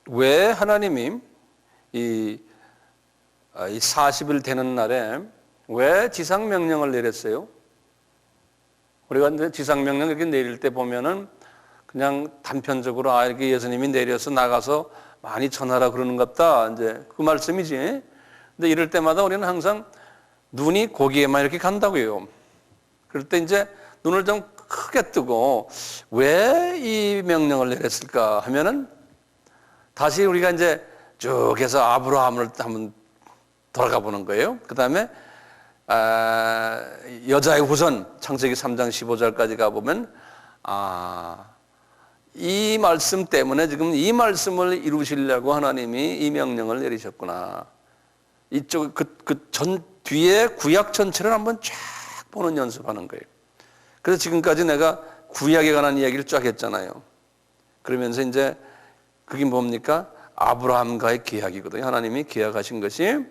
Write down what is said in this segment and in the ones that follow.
왜 하나님이 이 40일 되는 날에 왜 지상명령을 내렸어요? 우리가 이제 지상명령 이렇게 내릴 때 보면은 그냥 단편적으로 이렇게 예수님이 내려서 나가서 많이 전하라 그러는 것 같다. 이제 그 말씀이지. 근데 이럴 때마다 우리는 항상 눈이 거기에만 이렇게 간다고요. 그럴 때 이제 눈을 좀 크게 뜨고 왜 이 명령을 내렸을까 하면은 다시 우리가 이제 쭉 해서 아브라함을 한번 돌아가 보는 거예요. 그 다음에 여자의 후손 창세기 3장 15절까지 가보면 이 말씀 때문에 지금 이 말씀을 이루시려고 하나님이 이 명령을 내리셨구나. 이쪽 전 뒤에 구약 전체를 한번 쫙 보는 연습하는 거예요. 그래서 지금까지 내가 구약에 관한 이야기를 쫙 했잖아요. 그러면서 이제 그게 뭡니까? 아브라함과의 계약이거든요. 하나님이 계약하신 것이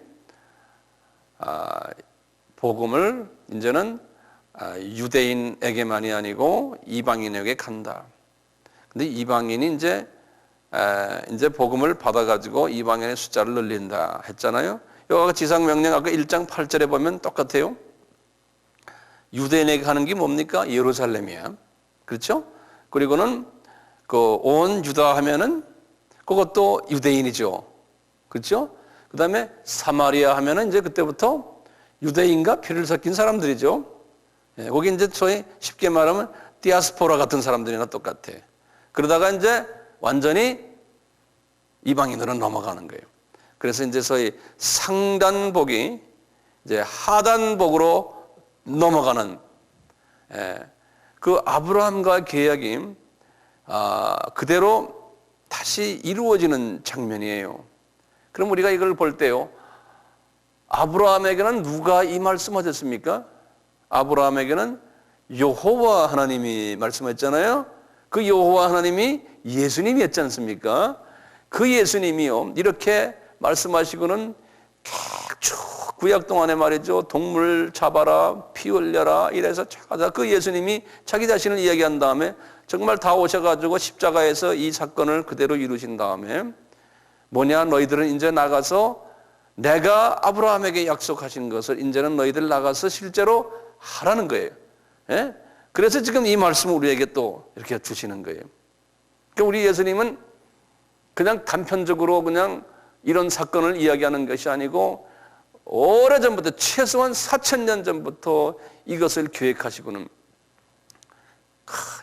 복음을 이제는 유대인에게만이 아니고 이방인에게 간다. 근데 이방인이 이제 복음을 받아가지고 이방인의 숫자를 늘린다 했잖아요. 여기가 지상명령 아까 1장 8절에 보면 똑같아요. 유대인에게 가는 게 뭡니까? 예루살렘이야. 그렇죠? 그리고는 그 온 유다 하면은 그것도 유대인이죠. 그렇죠? 그 다음에 사마리아 하면은 이제 그때부터 유대인과 피를 섞인 사람들이죠. 예, 거기 이제 저희 쉽게 말하면 디아스포라 같은 사람들이나 똑같아. 그러다가 이제 완전히 이방인으로 넘어가는 거예요. 그래서 이제 소위 상단복이 이제 하단복으로 넘어가는 그 아브라함과 계약이 그대로 다시 이루어지는 장면이에요. 그럼 우리가 이걸 볼 때요, 아브라함에게는 누가 이 말씀하셨습니까? 아브라함에게는 여호와 하나님이 말씀했잖아요. 그 여호와 하나님이 예수님이 했지 않습니까? 그 예수님이요, 이렇게 말씀하시고는 쭉 구약 동안에 말이죠, 동물 잡아라, 피 흘려라 이래서 찾아 그 예수님이 자기 자신을 이야기한 다음에 정말 다 오셔가지고 십자가에서 이 사건을 그대로 이루신 다음에 뭐냐, 너희들은 이제 나가서 내가 아브라함에게 약속하신 것을 이제는 너희들 나가서 실제로 하라는 거예요. 예? 그래서 지금 이 말씀을 우리에게 또 이렇게 주시는 거예요. 그러니까 우리 예수님은 그냥 단편적으로 그냥 이런 사건을 이야기하는 것이 아니고 오래전부터 최소한 4,000년 전부터 이것을 계획하시고는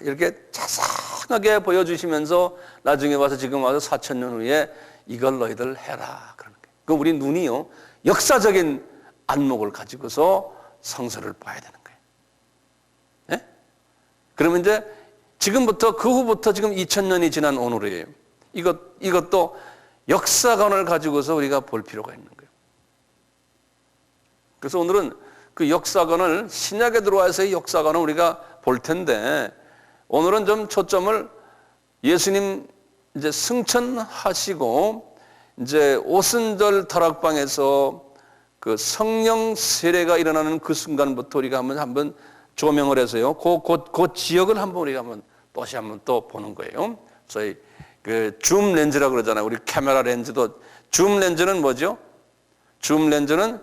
이렇게 자상하게 보여주시면서 나중에 와서 지금 와서 4,000년 후에 이걸 너희들 해라 그러는 거예요. 그럼 우리 눈이요, 역사적인 안목을 가지고서 성서를 봐야 되는 거예요. 네? 그러면 이제 지금부터 그 후부터 지금 2000년이 지난 오늘이에요. 이것도 역사관을 가지고서 우리가 볼 필요가 있는 거예요. 그래서 오늘은 그 역사관을, 신약에 들어와서의 역사관을 우리가 볼 텐데, 오늘은 좀 초점을 예수님 이제 승천하시고 이제 오순절 다락방에서 그 성령 세례가 일어나는 그 순간부터 우리가 한번 조명을 해서요, 그 지역을 한번 우리가 다시 한번 또 보는 거예요. 저희 그 줌 렌즈라고 그러잖아요. 우리 카메라 렌즈도 줌 렌즈는 뭐죠? 줌 렌즈는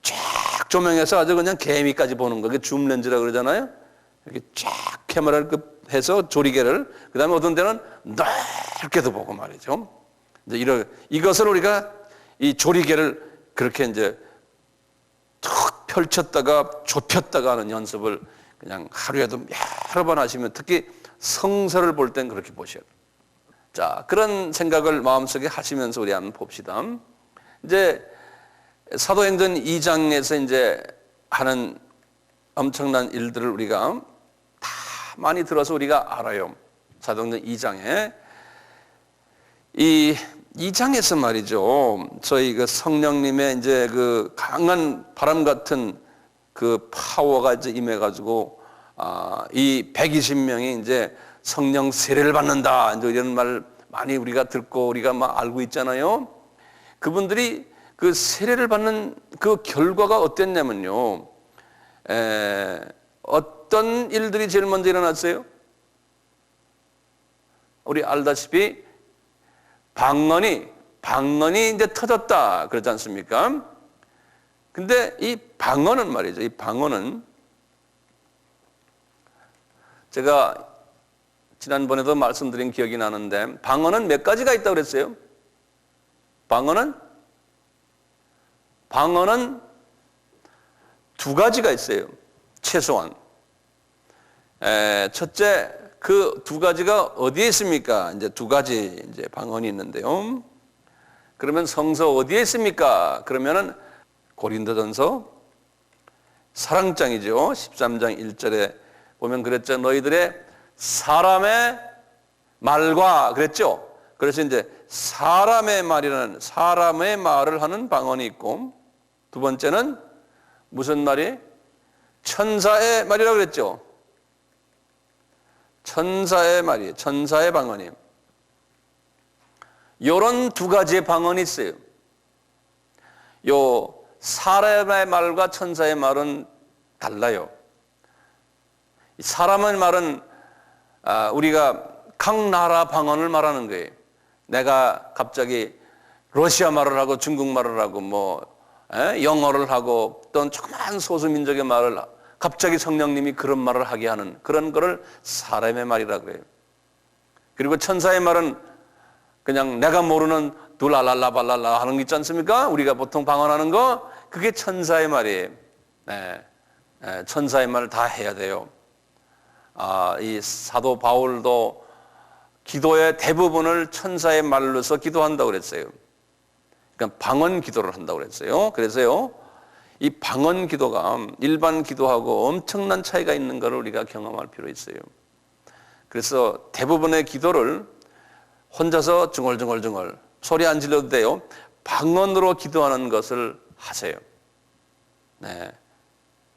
쫙 조명해서 아주 그냥 개미까지 보는 거. 그게 줌 렌즈라고 그러잖아요. 이렇게 쫙 카메라를 해서 조리개를, 그 다음에 어떤 데는 넓게도 보고 말이죠. 이제 이것을 우리가 이 조리개를 그렇게 이제 툭 펼쳤다가 좁혔다가 하는 연습을 그냥 하루에도 여러 번 하시면, 특히 성서를 볼 땐 그렇게 보셔야 돼요. 자, 그런 생각을 마음속에 하시면서 우리 한번 봅시다. 이제 사도행전 2장에서 이제 하는 엄청난 일들을 우리가 다 많이 들어서 우리가 알아요. 사도행전 2장에 이 2장에서 말이죠, 저희 그 성령님의 이제 그 강한 바람 같은 그 파워가 이제 임해가지고 이 120명이 이제 성령 세례를 받는다, 이제 이런 말 많이 우리가 듣고 우리가 막 알고 있잖아요. 그분들이 그 세례를 받는 그 결과가 어땠냐면요, 어떤 일들이 제일 먼저 일어났어요? 우리 알다시피 방언이 이제 터졌다 그러지 않습니까? 근데 이 방언은 말이죠. 이 방언은 제가 지난번에도 말씀드린 기억이 나는데 방언은 몇 가지가 있다고 그랬어요? 방언은 두 가지가 있어요. 최소한. 첫째, 그 두 가지가 어디에 있습니까? 이제 두 가지 이제 방언이 있는데요. 그러면 성서 어디에 있습니까? 그러면은 고린도전서 사랑장이죠. 13장 1절에 보면 그랬죠. 너희들의 사람의 말과 그랬죠. 그래서 이제 사람의 말을 하는 방언이 있고, 두 번째는 무슨 말이? 천사의 말이라고 그랬죠. 천사의 말이, 천사의 방언이. 이런 두 가지의 방언이 있어요. 요 사람의 말과 천사의 말은 달라요. 사람의 말은 우리가 각 나라 방언을 말하는 거예요. 내가 갑자기 러시아 말을 하고 중국 말을 하고 영어를 하고 또는 조그만 소수민족의 말을 갑자기 성령님이 그런 말을 하게 하는 그런 거를 사람의 말이라고 그래요. 그리고 천사의 말은 그냥 내가 모르는 둘랄랄라발랄라 하는 거 있지 않습니까? 우리가 보통 방언하는 거 그게 천사의 말이에요. 천사의 말을 다 해야 돼요. 이 사도 바울도 기도의 대부분을 천사의 말로서 기도한다고 그랬어요. 그러니까 방언 기도를 한다고 그랬어요. 그래서요, 이 방언 기도가 일반 기도하고 엄청난 차이가 있는 것을 우리가 경험할 필요 있어요. 그래서 대부분의 기도를 혼자서 중얼중얼 소리 안 질러도 돼요. 방언으로 기도하는 것을 하세요.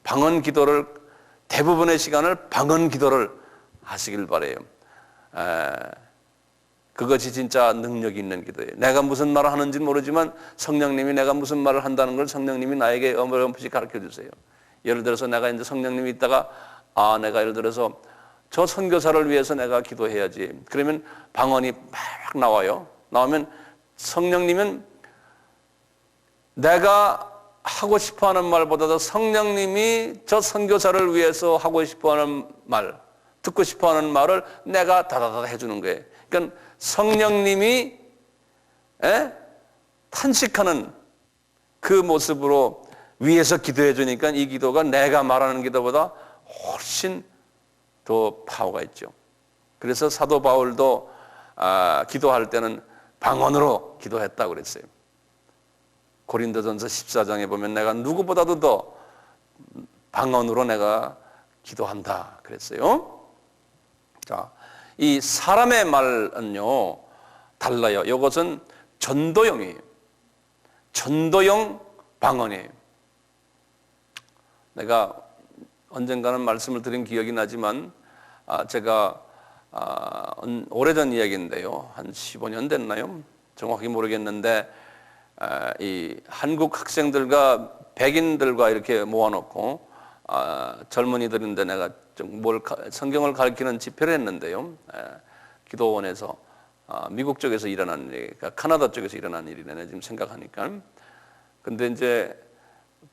방언 기도를 대부분의 시간을 방언 기도를 하시길 바라요. 그것이 진짜 능력이 있는 기도예요. 내가 무슨 말을 하는지는 모르지만 성령님이 내가 무슨 말을 한다는 걸 성령님이 나에게 어렴풋이 가르쳐 주세요. 예를 들어서 내가 이제 성령님이 있다가 내가 예를 들어서 저 선교사를 위해서 내가 기도해야지. 그러면 방언이 막 나와요. 나오면 성령님은 내가 하고 싶어하는 말보다도 성령님이 저 선교사를 위해서 하고 싶어하는 말, 듣고 싶어하는 말을 내가 다다다 해주는 거예요. 그러니까 성령님이 탄식하는 그 모습으로 위에서 기도해 주니까 이 기도가 내가 말하는 기도보다 훨씬 더 파워가 있죠. 그래서 사도 바울도 기도할 때는 방언으로 기도했다고 그랬어요. 고린도전서 14장에 보면 내가 누구보다도 더 방언으로 내가 기도한다 그랬어요. 자, 이 사람의 말은요 달라요. 이것은 전도형이에요. 전도형 방언이에요. 내가 언젠가는 말씀을 드린 기억이 나지만 제가 오래전 이야기인데요. 한 15년 됐나요? 정확히 모르겠는데 이 한국 학생들과 백인들과 이렇게 모아놓고 젊은이들인데 내가 좀 성경을 가르치는 집회를 했는데요. 기도원에서 미국 쪽에서 일어난 일, 그러니까 카나다 쪽에서 일어난 일이네 지금 생각하니까. 근데 이제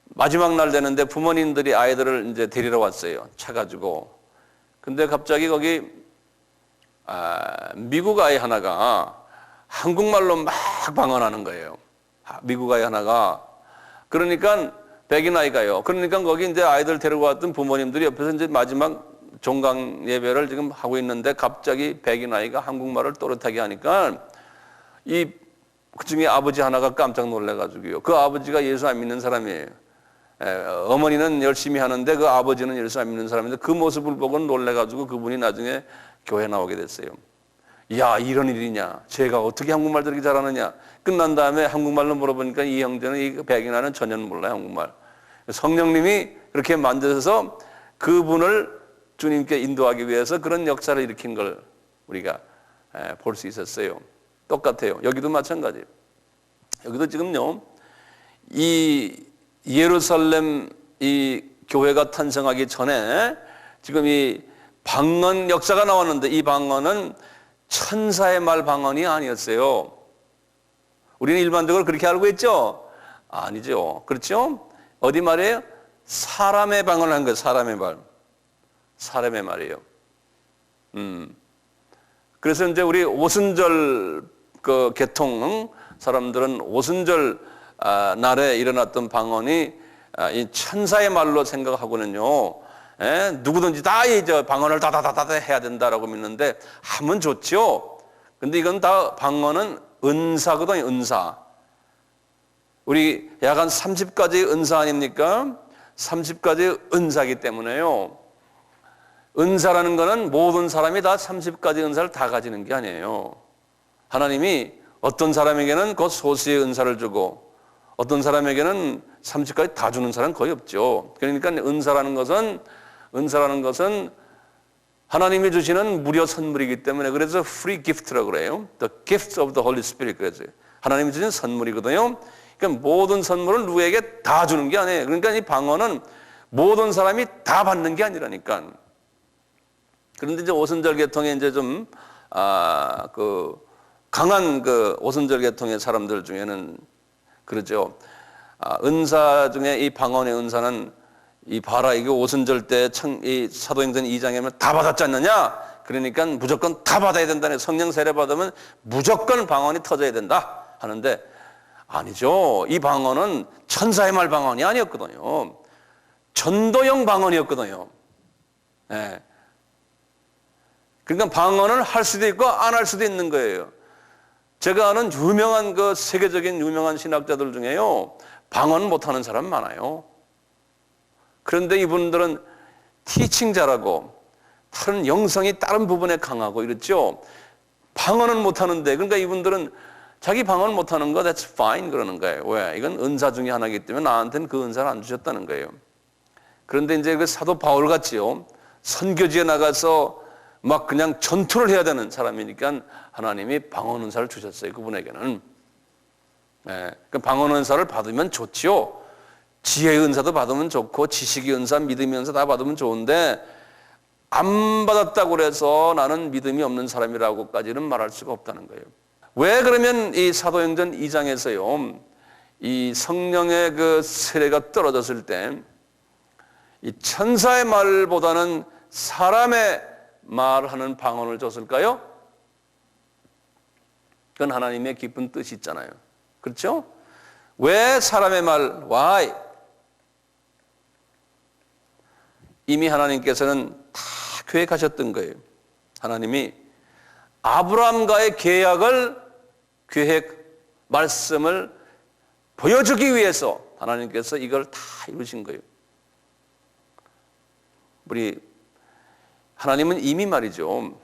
마지막 날 되는데 부모님들이 아이들을 이제 데리러 왔어요. 차 가지고. 근데 갑자기 거기 미국 아이 하나가 한국말로 막 방언하는 거예요. 미국 아이 하나가. 그러니까 백인 아이가요. 그러니까 거기 이제 아이들 데리고 왔던 부모님들이 옆에서 이제 마지막 종강 예배를 지금 하고 있는데 갑자기 백인 아이가 한국말을 또렷하게 하니까 그 중에 아버지 하나가 깜짝 놀래가지고요. 그 아버지가 예수 안 믿는 사람이에요. 어머니는 열심히 하는데 그 아버지는 예수 안 믿는 사람인데 그 모습을 보고 놀래가지고 그분이 나중에 교회 나오게 됐어요. 야, 이런 일이냐? 제가 어떻게 한국말 저렇게 잘하느냐? 끝난 다음에 한국말로 물어보니까 이 형제는 이 백인아는 전혀 몰라요, 한국말. 성령님이 그렇게 만드셔서 그분을 주님께 인도하기 위해서 그런 역사를 일으킨 걸 우리가 볼 수 있었어요. 똑같아요. 여기도 마찬가지예요. 여기도 지금요, 이 예루살렘 이 교회가 탄생하기 전에 지금 이 방언 역사가 나왔는데 이 방언은 천사의 말 방언이 아니었어요. 우리는 일반적으로 그렇게 알고 있죠? 아니죠. 그렇죠? 어디 말이에요? 사람의 방언을 한 거예요. 사람의 말. 사람의 말이에요. 그래서 이제 우리 오순절 그 계통 사람들은 오순절 날에 일어났던 방언이 이 천사의 말로 생각하고는요. 누구든지 다 이제 방언을 다다다다 해야 된다라고 믿는데 하면 좋죠. 근데 이건 다 방언은 은사거든요. 은사. 우리 약 한 30가지 은사 아닙니까? 30가지 은사이기 때문에요. 은사라는 거는 모든 사람이 다 30가지 은사를 다 가지는 게 아니에요. 하나님이 어떤 사람에게는 그 소수의 은사를 주고 어떤 사람에게는 30가지 다 주는 사람은 거의 없죠. 그러니까 은사라는 것은 하나님이 주시는 무료 선물이기 때문에 그래서 free gift라고 그래요. The gift of the Holy Spirit. 그래서 하나님이 주신 선물이거든요. 그러니까 모든 선물을 누구에게 다 주는 게 아니에요. 그러니까 이 방언은 모든 사람이 다 받는 게 아니라니까. 그런데 이제 오순절 계통에 이제 좀 강한 그 오순절 계통의 사람들 중에는 그러죠. 은사 중에 이 방언의 은사는 이 봐라 이게 오순절 때 이 사도행전 2장에는 다 받았지 않느냐? 그러니까 무조건 다 받아야 된다네. 성령 세례 받으면 무조건 방언이 터져야 된다 하는데 아니죠. 이 방언은 천사의 말 방언이 아니었거든요. 전도형 방언이었거든요. 네. 그러니까 방언을 할 수도 있고 안 할 수도 있는 거예요. 제가 아는 유명한 그 세계적인 유명한 신학자들 중에요. 방언 못하는 사람 많아요. 그런데 이분들은 티칭 잘하고 다른 영성이 다른 부분에 강하고 이렇죠. 방언은 못하는데 그러니까 이분들은 자기 방언 못하는 거 that's fine 그러는 거예요. 왜? 이건 은사 중에 하나이기 때문에 나한테는 그 은사를 안 주셨다는 거예요. 그런데 이제 그 사도 바울 같지요. 선교지에 나가서 막 그냥 전투를 해야 되는 사람이니까 하나님이 방언 은사를 주셨어요. 그분에게는. 네. 그 방언 은사를 받으면 좋지요. 지혜의 은사도 받으면 좋고 지식의 은사, 믿음의 은사 다 받으면 좋은데 안 받았다고 해서 나는 믿음이 없는 사람이라고까지는 말할 수가 없다는 거예요. 왜 그러면 이 사도행전 2장에서요. 이 성령의 그 세례가 떨어졌을 때 이 천사의 말보다는 사람의 말하는 방언을 줬을까요? 그건 하나님의 깊은 뜻이 있잖아요. 그렇죠? 왜 사람의 말? Why? 이미 하나님께서는 다 계획하셨던 거예요. 하나님이 아브라함과의 계획, 말씀을 보여주기 위해서 하나님께서 이걸 다 이루신 거예요. 우리 하나님은 이미 말이죠.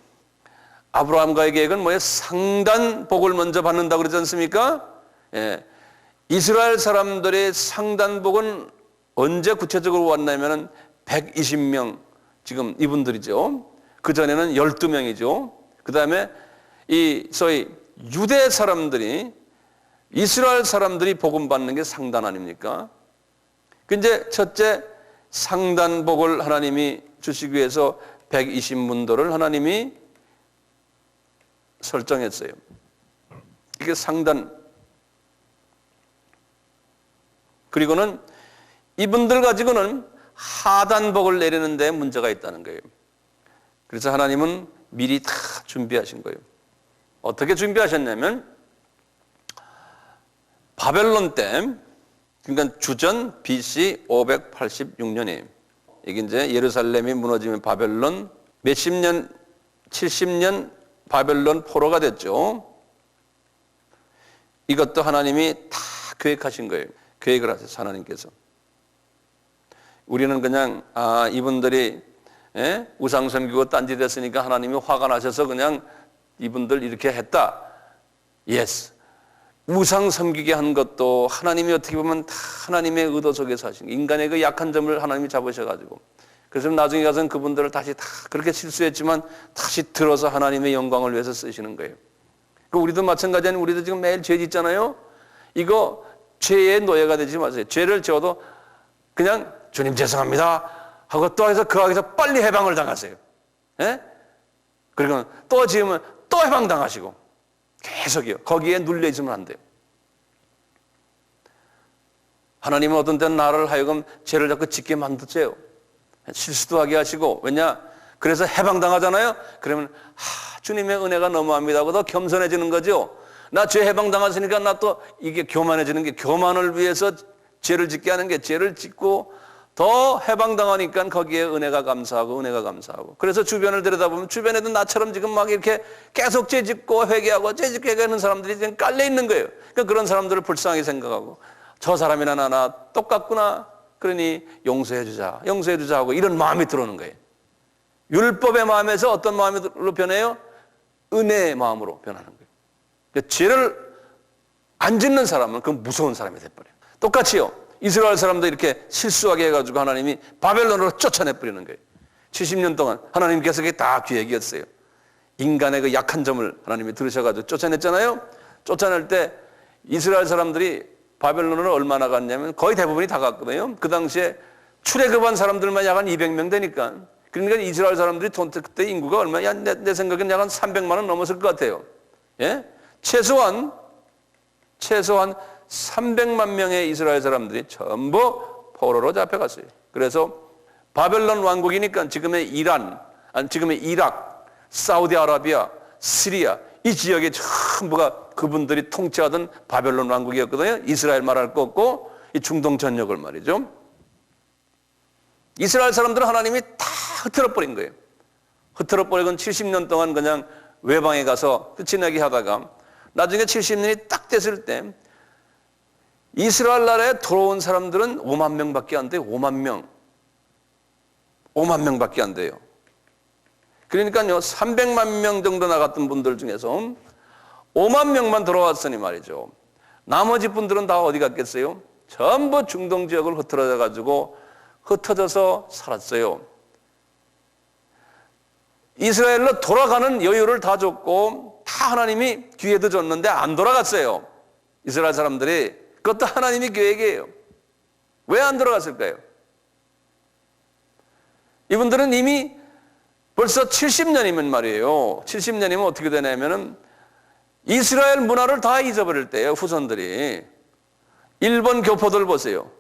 아브라함과의 계획은 뭐예요? 상단 복을 먼저 받는다고 그러지 않습니까? 예. 이스라엘 사람들의 상단 복은 언제 구체적으로 왔냐면은 120명 지금 이분들이죠. 그 전에는 12명이죠. 그 다음에 이 소위 유대 사람들이 이스라엘 사람들이 복음 받는 게 상단 아닙니까? 근데 첫째 상단 복을 하나님이 주시기 위해서 120문도를 하나님이 설정했어요. 이게 상단. 그리고는 이분들 가지고는 하단복을 내리는 데 문제가 있다는 거예요. 그래서 하나님은 미리 다 준비하신 거예요. 어떻게 준비하셨냐면 바벨론 때 그러니까 주전 BC 586년이에요. 이게 이제 예루살렘이 무너지면 바벨론 몇십 년 70년 바벨론 포로가 됐죠. 이것도 하나님이 다 계획하신 거예요. 계획을 하셨어요. 하나님께서. 우리는 그냥 이분들이 우상 섬기고 딴짓 했으니까 하나님이 화가 나셔서 그냥 이분들 이렇게 했다. Yes. 우상 섬기게 한 것도 하나님이 어떻게 보면 다 하나님의 의도 속에서 하신 거예요. 인간의 그 약한 점을 하나님이 잡으셔가지고. 그래서 나중에 가서는 그분들을 다시 다 그렇게 실수했지만 다시 들어서 하나님의 영광을 위해서 쓰시는 거예요. 우리도 마찬가지 아니에요. 우리도 지금 매일 죄 짓잖아요. 이거 죄의 노예가 되지 마세요. 죄를 지어도 그냥 주님 죄송합니다 하고 또 해서 그 안에서 빨리 해방을 당하세요. 예? 그리고 또 지으면 또 해방당하시고 계속이요. 거기에 눌려 있으면 안 돼요. 하나님은 어떤 때는 나를 하여금 죄를 자꾸 짓게 만드세요. 실수도 하게 하시고. 왜냐? 그래서 해방당하잖아요. 그러면 주님의 은혜가 너무합니다 하고 더 겸손해지는 거죠. 나 죄 해방당했으니까 나 또 이게 교만해지는 게, 교만을 위해서 죄를 짓게 하는 게, 죄를 짓고 더 해방당하니까 거기에 은혜가 감사하고 은혜가 감사하고. 그래서 주변을 들여다보면 주변에도 나처럼 지금 막 이렇게 계속 죄 짓고 회개하고 죄 짓고 회개하는 사람들이 지금 깔려 있는 거예요. 그러니까 그런 사람들을 불쌍히 생각하고 저 사람이나 나나 똑같구나. 그러니 용서해 주자 하고 이런 마음이 들어오는 거예요. 율법의 마음에서 어떤 마음으로 변해요? 은혜의 마음으로 변하는 거예요. 그러니까 죄를 안 짓는 사람은 그건 무서운 사람이 돼버려요. 똑같이요. 이스라엘 사람도 이렇게 실수하게 해가지고 하나님이 바벨론으로 쫓아내버리는 거예요. 70년 동안 하나님께서 그게 다 계획이었어요. 인간의 그 약한 점을 하나님이 들으셔가지고 쫓아냈잖아요. 쫓아낼 때 이스라엘 사람들이 바벨론으로 얼마나 갔냐면 거의 대부분이 다 갔거든요. 그 당시에 출애굽한 사람들만 약 한 200명 되니까. 그러니까 이스라엘 사람들이 그때 인구가 얼마야? 내 생각엔 약 한 300만 원 넘었을 것 같아요. 예? 최소한 300만 명의 이스라엘 사람들이 전부 포로로 잡혀갔어요. 그래서 바벨론 왕국이니까 지금의 이란, 지금의 이락, 사우디아라비아, 시리아 이 지역의 전부가 그분들이 통치하던 바벨론 왕국이었거든요. 이스라엘 말할 거 없고 이 중동 전역을 말이죠. 이스라엘 사람들은 하나님이 다 흐트러버린 거예요. 흐트러버리고 70년 동안 그냥 외방에 가서 끝이 나게 하다가 나중에 70년이 딱 됐을 때 이스라엘 나라에 들어온 사람들은 5만 명밖에 안 돼요. 5만 명밖에 안 돼요. 그러니까요, 300만 명 정도 나갔던 분들 중에서 5만 명만 들어왔으니 말이죠. 나머지 분들은 다 어디 갔겠어요? 전부 중동 지역을 흩어져서 살았어요. 이스라엘로 돌아가는 여유를 다 줬고 다 하나님이 기회도 줬는데 안 돌아갔어요. 이스라엘 사람들이. 그것도 하나님이 계획이에요. 왜 안 돌아갔을까요? 이분들은 이미 벌써 70년이면 말이에요. 70년이면 어떻게 되냐면은 이스라엘 문화를 다 잊어버릴 때예요. 후손들이. 일본 교포들 보세요.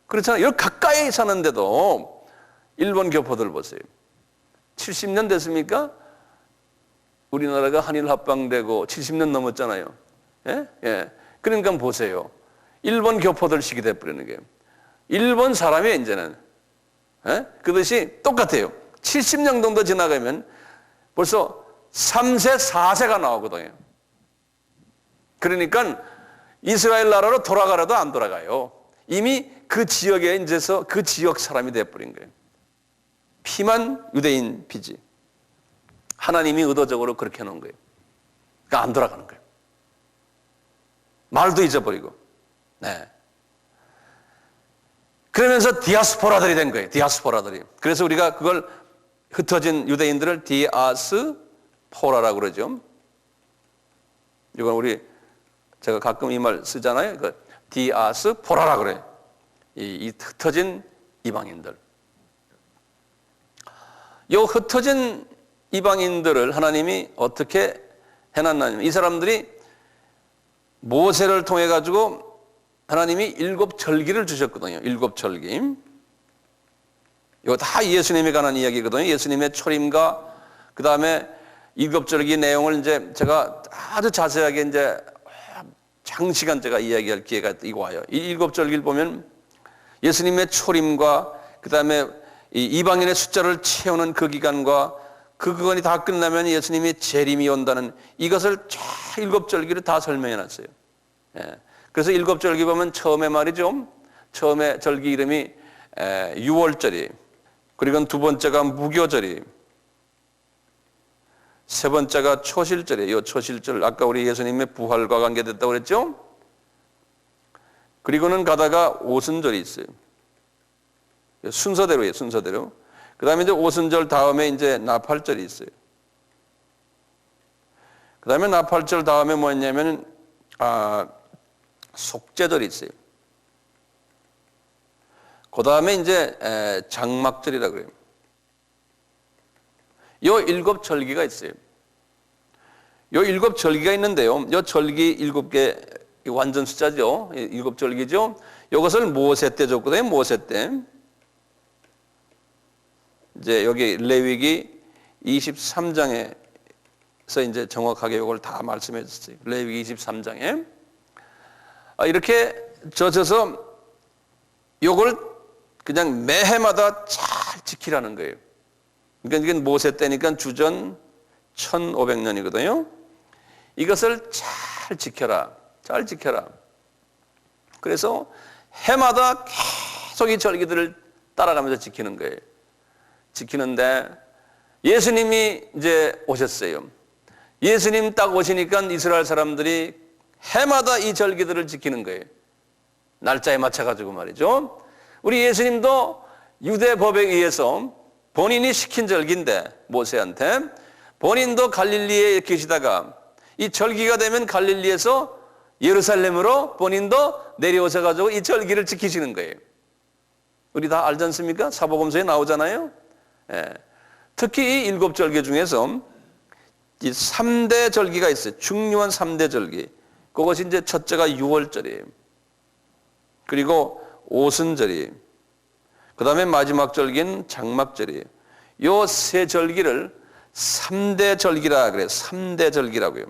그렇잖아요. 여기 가까이 사는데도 일본 교포들 보세요. 70년 됐습니까? 우리나라가 한일 합방되고 70년 넘었잖아요. 예? 예. 그러니까 보세요. 일본 교포들 시기 돼버리는 게. 일본 사람이 이제는. 예? 그것이 똑같아요. 70년 정도 지나가면 벌써 3세, 4세가 나오거든요. 그러니까 이스라엘 나라로 돌아가라도 안 돌아가요. 이미 그 지역에 이제서 그 지역 사람이 돼버린 거예요. 피만 유대인 피지. 하나님이 의도적으로 그렇게 해놓은 거예요. 그러니까 안 돌아가는 거예요. 말도 잊어버리고. 네. 그러면서 디아스포라들이 된 거예요. 디아스포라들이. 그래서 우리가 그걸 흩어진 유대인들을 디아스포라라고 그러죠. 이건 제가 가끔 이 말 쓰잖아요. 그 디아스포라라고 그래요. 이 흩어진 이방인들. 이 흩어진 이방인들을 하나님이 어떻게 해놨냐면 이 사람들이 모세를 통해 가지고 하나님이 7절기를 주셨거든요. 7절기. 이거 다 예수님에 관한 이야기거든요. 예수님의 초림과 그 다음에 7절기 내용을 이제 제가 아주 자세하게 이제 장시간 제가 이야기할 기회가 이거 와요. 이 7절기를 보면 예수님의 초림과 그 다음에 이방인의 숫자를 채우는 그 기간과 그 기간이 다 끝나면 예수님이 재림이 온다는 이것을 7절기를 다 설명해 놨어요. 예. 그래서 7절기 보면 처음에 말이죠. 처음에 절기 이름이 유월절이, 그리고 두 번째가 무교절이, 세 번째가 초실절이에요. 초실절, 아까 우리 예수님의 부활과 관계됐다고 그랬죠. 그리고는 가다가 오순절이 있어요. 순서대로예요, 순서대로. 그 다음에 이제 오순절 다음에 이제 나팔절이 있어요. 그 다음에 나팔절 다음에 뭐였냐면, 속죄절이 있어요. 그 다음에 이제 장막절이라고 그래요. 요 7절기가 있어요. 요 7절기가 있는데요. 요 절기 7개 이 완전 숫자죠. 7절기죠. 이것을 모세 때 줬거든요. 모세 때. 이제 여기 레위기 23장에서 이제 정확하게 이걸 다 말씀해 줬어요. 레위기 23장에. 이렇게 젖어서 이걸 그냥 매해마다 잘 지키라는 거예요. 그러니까 이게 모세 때니까 주전 1500년이거든요. 이것을 잘 지켜라. 잘 지켜라. 그래서 해마다 계속 이 절기들을 따라가면서 지키는 거예요. 지키는데 예수님이 이제 오셨어요. 예수님 딱 오시니까 이스라엘 사람들이 해마다 이 절기들을 지키는 거예요. 날짜에 맞춰가지고 말이죠. 우리 예수님도 유대 법에 의해서 본인이 시킨 절기인데 모세한테 본인도 갈릴리에 계시다가 이 절기가 되면 갈릴리에서 예루살렘으로 본인도 내려오셔가지고 이 절기를 지키시는 거예요. 우리 다 알지 않습니까? 사복음서에 나오잖아요. 예. 특히 이 7절기 중에서 이 3대 절기가 있어요. 중요한 3대 절기. 그것이 이제 첫째가 6월절이에요. 그리고 오순절이, 그 다음에 마지막 절기는 장막절이에요. 요 세 절기를 3대 절기라 그래요. 3대 절기라고요.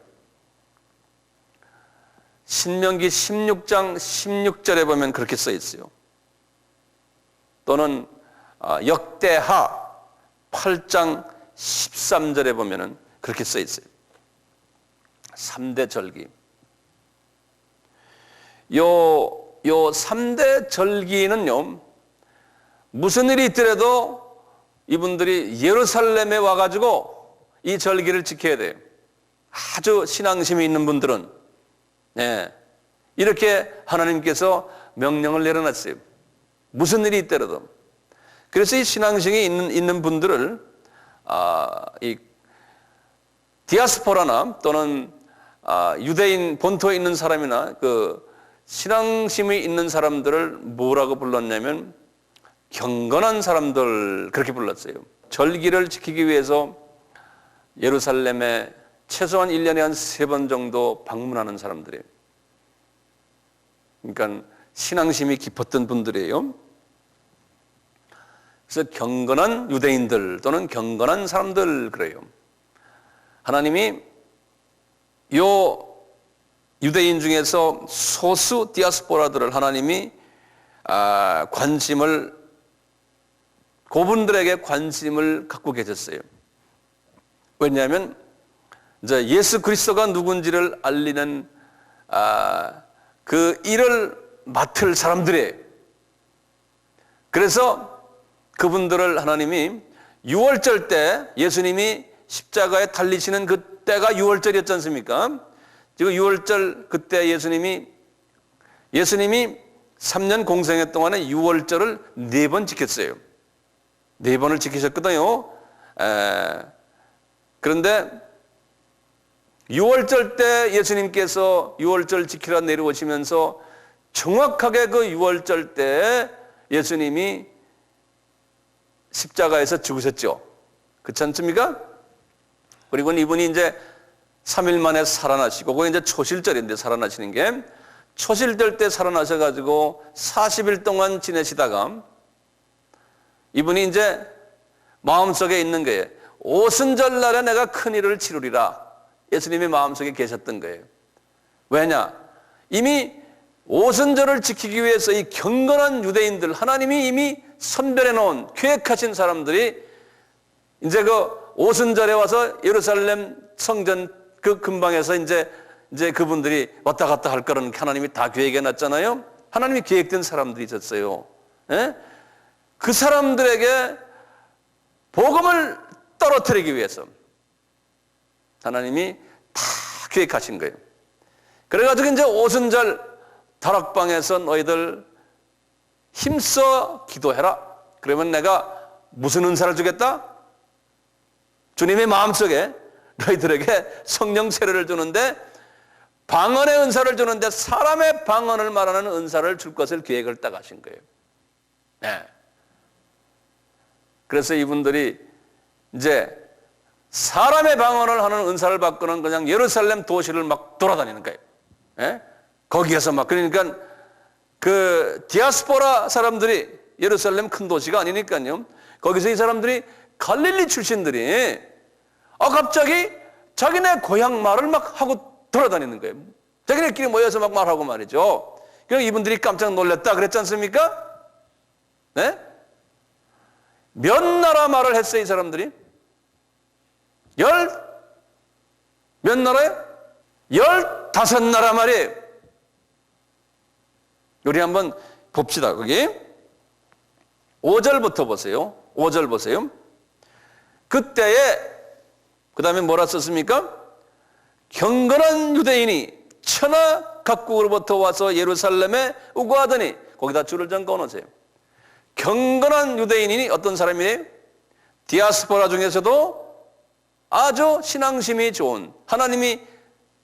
신명기 16장 16절에 보면 그렇게 써 있어요. 또는 역대하 8장 13절에 보면은 그렇게 써 있어요. 3대 절기. 요 3대 절기는요, 무슨 일이 있더라도 이분들이 예루살렘에 와가지고 이 절기를 지켜야 돼요. 아주 신앙심이 있는 분들은. 네. 이렇게 하나님께서 명령을 내려놨어요. 무슨 일이 있더라도. 그래서 이 신앙심이 있는 분들을, 이 디아스포라나 또는 유대인 본토에 있는 사람이나 그 신앙심이 있는 사람들을 뭐라고 불렀냐면 경건한 사람들, 그렇게 불렀어요. 절기를 지키기 위해서 예루살렘에 최소한 1년에 한 3번 정도 방문하는 사람들이에요. 그러니까 신앙심이 깊었던 분들이에요. 그래서 경건한 유대인들 또는 경건한 사람들 그래요. 하나님이 요 유대인 중에서 소수 디아스포라들을 하나님이 그분들에게 관심을 갖고 계셨어요. 왜냐하면 이제 예수 그리스도가 누군지를 알리는 그 일을 맡을 사람들이에요. 그래서 그분들을 하나님이 6월절 때 예수님이 십자가에 달리시는 그 때가 6월절이었지 않습니까? 지금 6월절 그때 예수님이 3년 공생애 동안에 6월절을 4번 지켰어요. 4번을 지키셨거든요. 그런데 6월절 때 예수님께서 6월절 지키라 내려오시면서 정확하게 그 6월절 때 예수님이 십자가에서 죽으셨죠. 그렇지 않습니까? 그리고 이분이 이제 3일 만에 살아나시고, 그게 이제 초실절인데 살아나시는 게, 초실절 때 살아나셔가지고 40일 동안 지내시다가 이분이 이제 마음속에 있는 거예요. 오순절 날에 내가 큰 일을 치르리라. 예수님이 마음속에 계셨던 거예요. 왜냐? 이미 오순절을 지키기 위해서 이 경건한 유대인들, 하나님이 이미 선별해 놓은, 계획하신 사람들이 이제 그 오순절에 와서 예루살렘 성전 그 근방에서 이제 그분들이 왔다 갔다 할 거라는 하나님이 다 계획해 놨잖아요. 하나님이 계획된 사람들이 있었어요. 예? 그 사람들에게 복음을 떨어뜨리기 위해서 하나님이 다 계획하신 거예요. 그래가지고 이제 오순절 다락방에서 너희들 힘써 기도해라. 그러면 내가 무슨 은사를 주겠다? 주님의 마음속에 너희들에게 성령 세례를 주는데, 방언의 은사를 주는데 사람의 방언을 말하는 은사를 줄 것을 계획을 딱 하신 거예요. 네. 그래서 이분들이 이제 사람의 방언을 하는 은사를 받고는 그냥 예루살렘 도시를 막 돌아다니는 거예요. 네? 거기에서 막 그러니까 그 디아스포라 사람들이 예루살렘 큰 도시가 아니니까요. 거기서 이 사람들이 갈릴리 출신들이 갑자기 자기네 고향 말을 막 하고 돌아다니는 거예요. 자기네끼리 모여서 막 말하고 말이죠. 그럼 이분들이 깜짝 놀랐다 그랬지 않습니까? 네? 몇 나라 말을 했어요, 이 사람들이? 몇 나라요? 15나라 말이에요. 우리 한번 봅시다, 거기. 5절부터 보세요. 5절 보세요. 그때에, 그 다음에 뭐라 썼습니까? 경건한 유대인이 천하 각국으로부터 와서 예루살렘에 우거하더니, 거기다 줄을 좀 꺼놓으세요. 경건한 유대인이 어떤 사람이에요? 디아스포라 중에서도 아주 신앙심이 좋은, 하나님이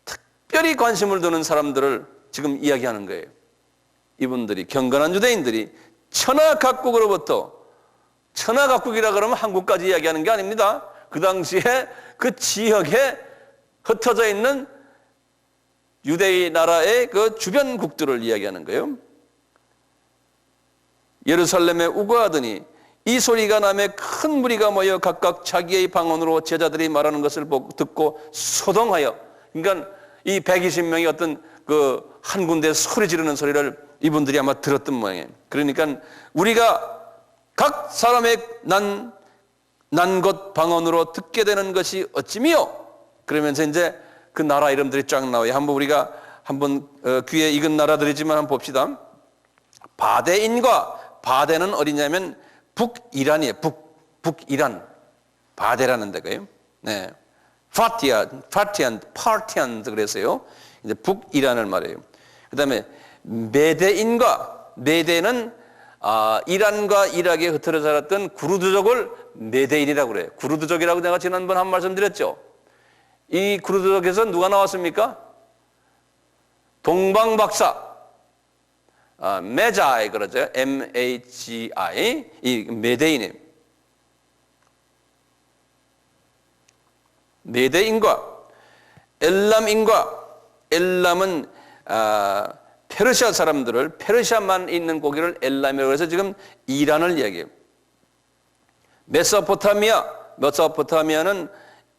특별히 관심을 두는 사람들을 지금 이야기하는 거예요. 이분들이, 경건한 유대인들이 천하 각국으로부터, 천하 각국이라 그러면 한국까지 이야기하는 게 아닙니다. 그 당시에 그 지역에 흩어져 있는 유대인 나라의 그 주변국들을 이야기하는 거예요. 예루살렘에 우거하더니 이 소리가 나매 큰 무리가 모여 각각 자기의 방언으로 제자들이 말하는 것을 듣고 소동하여, 그러니까 이 120명이 어떤 그 한 군데 소리 지르는 소리를 이분들이 아마 들었던 모양이에요. 그러니까 우리가 각 사람의 난 것 방언으로 듣게 되는 것이 어찌미요? 그러면서 이제 그 나라 이름들이 쫙 나와요. 한번 우리가 귀에 익은 나라들이지만 한번 봅시다. 바데인과, 바데는 어디냐면 북이란이에요. 북이란. 바데라는 데가요. 네. 파티안 그랬어요. 이제 북이란을 말해요. 그 다음에 메데인과, 메데는 이란과 이락에 흩어져 살았던 구르드족을 메데인이라고 그래요. 구르드족이라고 내가 지난번 한 말씀 드렸죠. 이 구르드족에서 누가 나왔습니까? 동방박사, 메자이 그러죠. M-A-G-I, 이 메데인이에요. 메데인과 엘람인과, 엘람은 페르시아 사람들을, 페르시아만 있는 고기를 엘람이라고 해서 지금 이란을 이야기해요. 메소포타미아는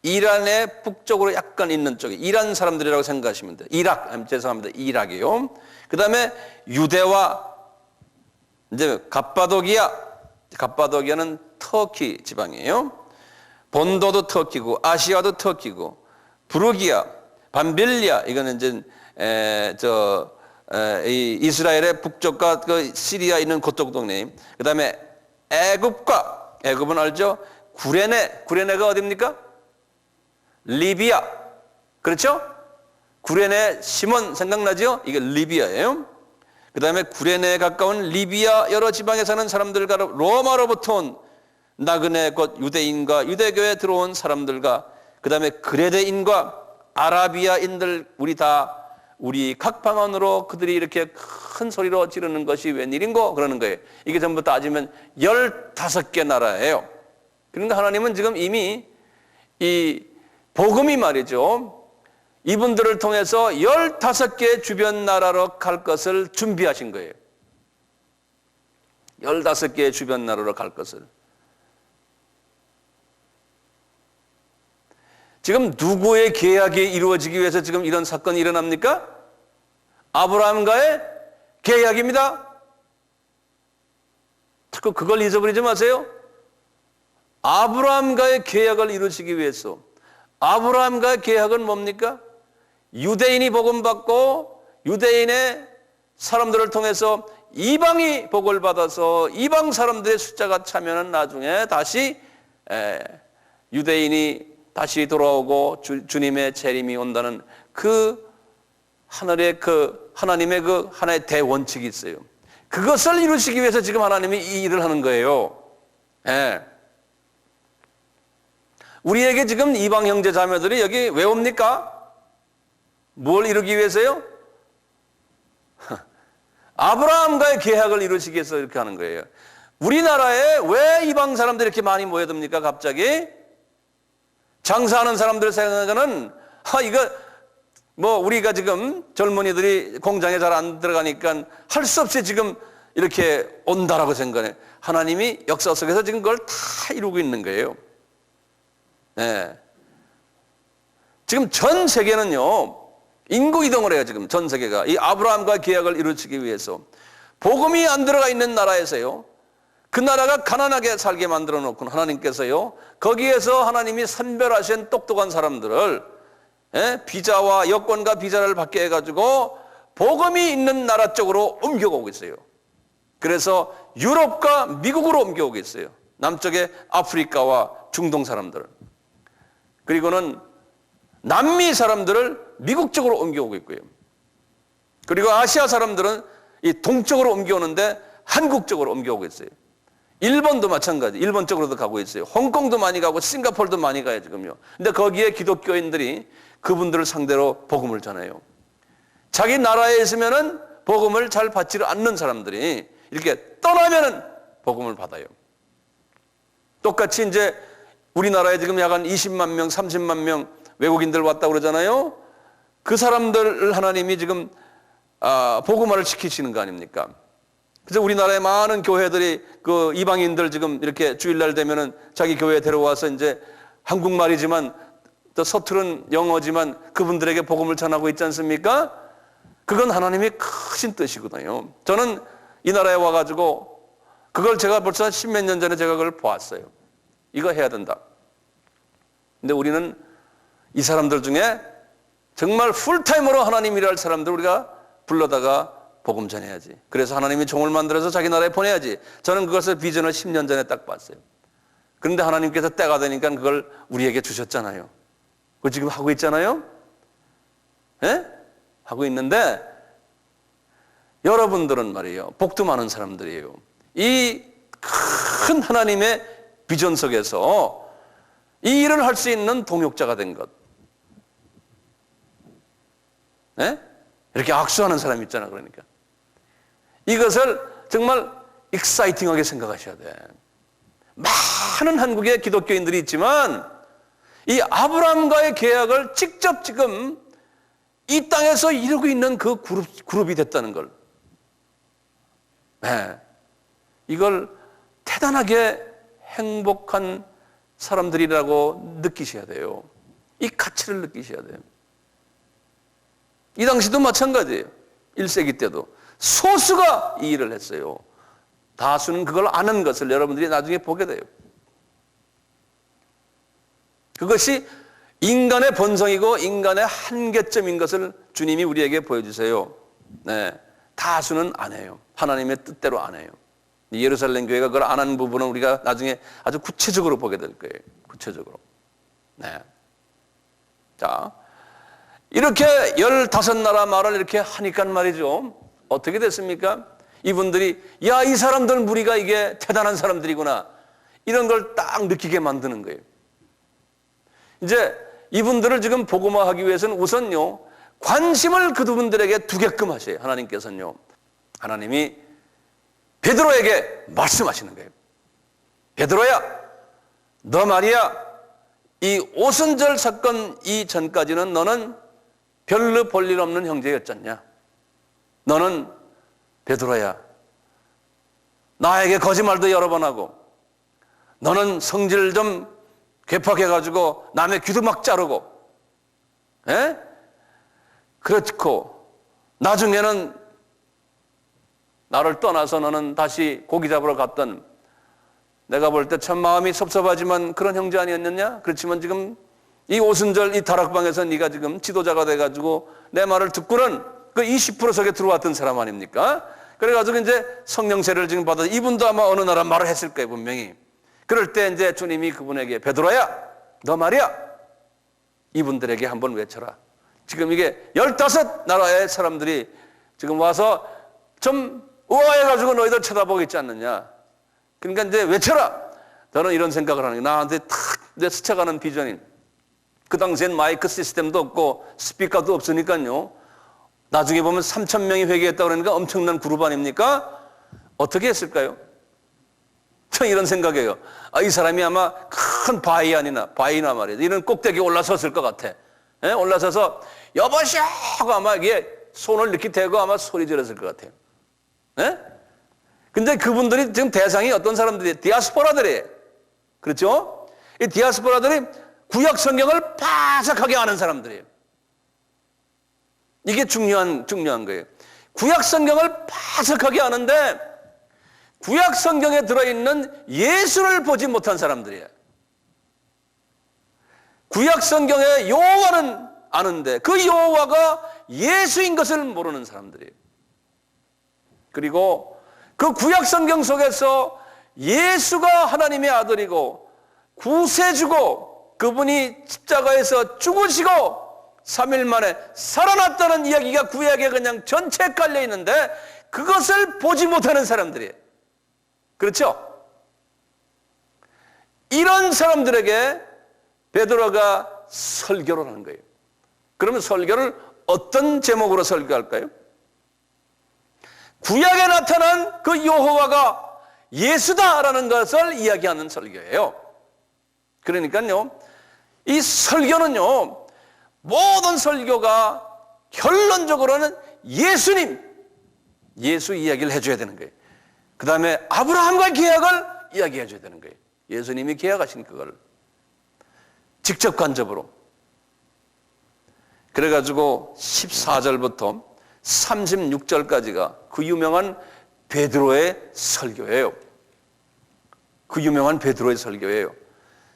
이란의 북쪽으로 약간 있는 쪽에 이란 사람들이라고 생각하시면 돼요. 죄송합니다. 이락이요. 그 다음에 유대와 이제 갑바도기아는 터키 지방이에요. 본도도 터키고 아시아도 터키고, 부르기아, 밤빌리아, 이거는 이제 이 이스라엘의 북쪽과 그 시리아 있는 그쪽 동네. 그 다음에 애굽은 알죠? 구레네가 어디입니까? 리비아. 그렇죠? 구레네 시몬 생각나죠? 이게 리비아예요. 그 다음에 구레네에 가까운 리비아 여러 지방에 사는 사람들과 로마로부터 온 나그네 곧 유대인과 유대교에 들어온 사람들과, 그 다음에 그레데인과 아라비아인들, 우리 각 방언으로 그들이 이렇게 큰 소리로 지르는 것이 웬일인고 그러는 거예요. 이게 전부 따지면 15개 나라예요. 그러니까 하나님은 지금 이미 이 복음이 말이죠, 이분들을 통해서 15개 주변 나라로 갈 것을 준비하신 거예요. 15개의 주변 나라로 갈 것을. 지금 누구의 계약이 이루어지기 위해서 지금 이런 사건이 일어납니까? 아브라함과의 계약입니다. 자꾸 그걸 잊어버리지 마세요. 아브라함과의 계약을 이루시기 위해서, 아브라함과의 계약은 뭡니까? 유대인이 복음받고 유대인의 사람들을 통해서 이방이 복을 받아서 이방 사람들의 숫자가 차면은 나중에 다시 유대인이 다시 돌아오고 주님의 재림이 온다는 그 하늘의 하나님의 그 하나의 대원칙이 있어요. 그것을 이루시기 위해서 지금 하나님이 이 일을 하는 거예요. 예. 우리에게 지금 이방 형제 자매들이 여기 왜 옵니까? 뭘 이루기 위해서요? 아브라함과의 계약을 이루시기 위해서 이렇게 하는 거예요. 우리나라에 왜 이방 사람들이 이렇게 많이 모여듭니까? 갑자기 장사하는 사람들 생각에는 이거 뭐 우리가 지금 젊은이들이 공장에 잘 안 들어가니까 할 수 없이 지금 이렇게 온다라고 생각해. 하나님이 역사 속에서 지금 그걸 다 이루고 있는 거예요. 네. 지금 전 세계는요, 인구 이동을 해요. 지금 전 세계가 이 아브라함과 계약을 이루기 위해서 복음이 안 들어가 있는 나라에서요, 그 나라가 가난하게 살게 만들어 놓고 하나님께서요, 거기에서 하나님이 선별하신 똑똑한 사람들을 비자와 여권과 비자를 받게 해가지고 복음이 있는 나라 쪽으로 옮겨오고 있어요. 그래서 유럽과 미국으로 옮겨오고 있어요. 남쪽의 아프리카와 중동 사람들, 그리고는 남미 사람들을 미국 쪽으로 옮겨오고 있고요. 그리고 아시아 사람들은 이 동쪽으로 옮겨오는데 한국 쪽으로 옮겨오고 있어요. 일본도 마찬가지, 일본 쪽으로도 가고 있어요. 홍콩도 많이 가고 싱가포르도 많이 가요 지금요. 근데 거기에 기독교인들이 그분들을 상대로 복음을 전해요. 자기 나라에 있으면은 복음을 잘 받지를 않는 사람들이 이렇게 떠나면은 복음을 받아요. 똑같이 이제 우리나라에 지금 약 한 20만 명, 30만 명 외국인들 왔다고 그러잖아요. 그 사람들을 하나님이 지금 복음화를 시키시는 거 아닙니까? 그래서 우리나라의 많은 교회들이 그 이방인들 지금 이렇게 주일날 되면은 자기 교회에 데려와서 이제 한국말이지만 또 서투른 영어지만 그분들에게 복음을 전하고 있지 않습니까? 그건 하나님의 크신 뜻이거든요. 저는 이 나라에 와가지고 그걸 제가 벌써 10몇 년 전에 제가 그걸 보았어요. 이거 해야 된다. 근데 우리는 이 사람들 중에 정말 풀타임으로 하나님 일할 사람들 우리가 불러다가 복음 전해야지. 그래서 하나님이 종을 만들어서 자기 나라에 보내야지. 저는 그것을 비전을 10년 전에 딱 봤어요. 그런데 하나님께서 때가 되니까 그걸 우리에게 주셨잖아요. 그거 지금 하고 있잖아요. 예? 하고 있는데 여러분들은 말이에요, 복도 많은 사람들이에요. 이 큰 하나님의 비전 속에서 이 일을 할 수 있는 동역자가 된 것. 예? 이렇게 악수하는 사람이 있잖아. 그러니까 이것을 정말 익사이팅하게 생각하셔야 돼. 많은 한국의 기독교인들이 있지만 이 아브라함과의 계약을 직접 지금 이 땅에서 이루고 있는 그 그룹이 됐다는 걸, 네, 이걸 대단하게 행복한 사람들이라고 느끼셔야 돼요. 이 가치를 느끼셔야 돼요. 이 당시도 마찬가지예요. 1세기 때도 소수가 이 일을 했어요. 다수는 그걸 아는 것을 여러분들이 나중에 보게 돼요. 그것이 인간의 본성이고 인간의 한계점인 것을 주님이 우리에게 보여주세요. 네, 다수는 안 해요. 하나님의 뜻대로 안 해요. 예루살렘 교회가 그걸 안 하는 부분은 우리가 나중에 아주 구체적으로 보게 될 거예요. 구체적으로. 네. 자, 이렇게 15나라 말을 이렇게 하니까 말이죠. 어떻게 됐습니까? 이분들이 야, 이 사람들 무리가 이게 대단한 사람들이구나, 이런 걸 딱 느끼게 만드는 거예요. 이제 이분들을 지금 복음화하기 위해서는 우선요, 관심을 그분들에게 두게끔 하셔요. 하나님께서는요, 하나님이 베드로에게 말씀하시는 거예요. 베드로야, 너 말이야, 이 오순절 사건 이전까지는 너는 별로 볼 일 없는 형제였잖냐. 너는 베드로야, 나에게 거짓말도 여러 번 하고, 너는 성질 좀 괴팍해가지고 남의 귀도 막 자르고, 에? 그렇고 나중에는 나를 떠나서 너는 다시 고기 잡으러 갔던, 내가 볼 때 참 마음이 섭섭하지만 그런 형제 아니었느냐? 그렇지만 지금 이 오순절 이 다락방에서 네가 지금 지도자가 돼가지고 내 말을 듣고는 그 20%석에 들어왔던 사람 아닙니까? 그래가지고 이제 성령세를 지금 받아서 이분도 아마 어느 나라 말을 했을 거예요, 분명히. 그럴 때 이제 주님이 그분에게 베드로야, 너 말이야, 이분들에게 한번 외쳐라. 지금 이게 15나라의 사람들이 지금 와서 좀 우아해가지고 너희들 쳐다보고 있지 않느냐. 그러니까 이제 외쳐라. 저는 이런 생각을 하는 게, 나한테 탁 이제 스쳐가는 비전인, 그 당시엔 마이크 시스템도 없고 스피커도 없으니까요, 나중에 보면 3,000명이 회개했다고 그러니까 엄청난 그룹 아닙니까? 어떻게 했을까요? 저 이런 생각이에요. 이 사람이 아마 큰 바이나 말이에요, 이런 꼭대기에 올라섰을 것 같아. 예? 올라서서 여보시오 하고 아마 이게 손을 이렇게 대고 아마 소리 질렀을 것 같아요. 예? 근데 그분들이 지금 대상이 어떤 사람들이 디아스포라들이에요. 그렇죠? 이 디아스포라들이 구약 성경을 바삭하게 아는 사람들이에요. 이게 중요한 거예요. 구약 성경을 바삭하게 아는데 구약 성경에 들어있는 예수를 보지 못한 사람들이에요. 구약 성경의 여호와는 아는데 그 여호와가 예수인 것을 모르는 사람들이에요. 그리고 그 구약 성경 속에서 예수가 하나님의 아들이고 구세주고 그분이 십자가에서 죽으시고 3일 만에 살아났다는 이야기가 구약에 그냥 전체에 깔려 있는데 그것을 보지 못하는 사람들이에요. 그렇죠? 이런 사람들에게 베드로가 설교를 하는 거예요. 그러면 설교를 어떤 제목으로 설교할까요? 구약에 나타난 그 여호와가 예수다라는 것을 이야기하는 설교예요. 그러니까요, 이 설교는요, 모든 설교가 결론적으로는 예수님, 예수 이야기를 해줘야 되는 거예요. 그 다음에 아브라함과의 계약을 이야기해 줘야 되는 거예요. 예수님이 계약하신 그걸 직접 간접으로. 그래가지고 14절부터 36절까지가 그 유명한 베드로의 설교예요. 그 유명한 베드로의 설교예요.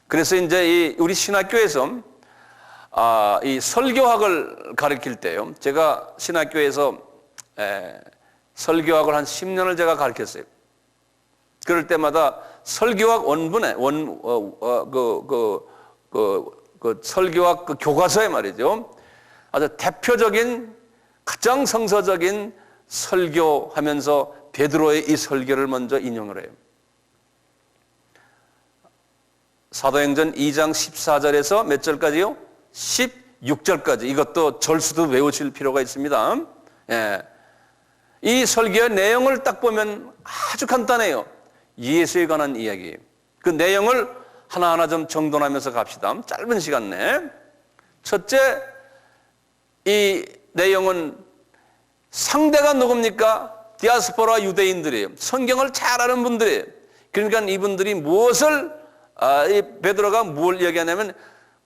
그래서 이제 우리 신학교에서 이 설교학을 가르칠 때요. 제가 신학교에서 설교학을 한 10년을 제가 가르쳤어요. 그럴 때마다 설교학 원문에 설교학 그 교과서에 말이죠. 아주 대표적인 가장 성서적인 설교하면서 베드로의 이 설교를 먼저 인용을 해요. 사도행전 2장 14절에서 몇 절까지요? 16절까지. 이것도 절수도 외우실 필요가 있습니다. 예. 이 설교의 내용을 딱 보면 아주 간단해요. 예수에 관한 이야기. 그 내용을 하나하나 좀 정돈하면서 갑시다. 짧은 시간 내에. 첫째, 이 내용은 상대가 누굽니까? 디아스포라 유대인들이에요. 성경을 잘 아는 분들이에요. 그러니까 이분들이 무엇을 이 베드로가 뭘 얘기하냐면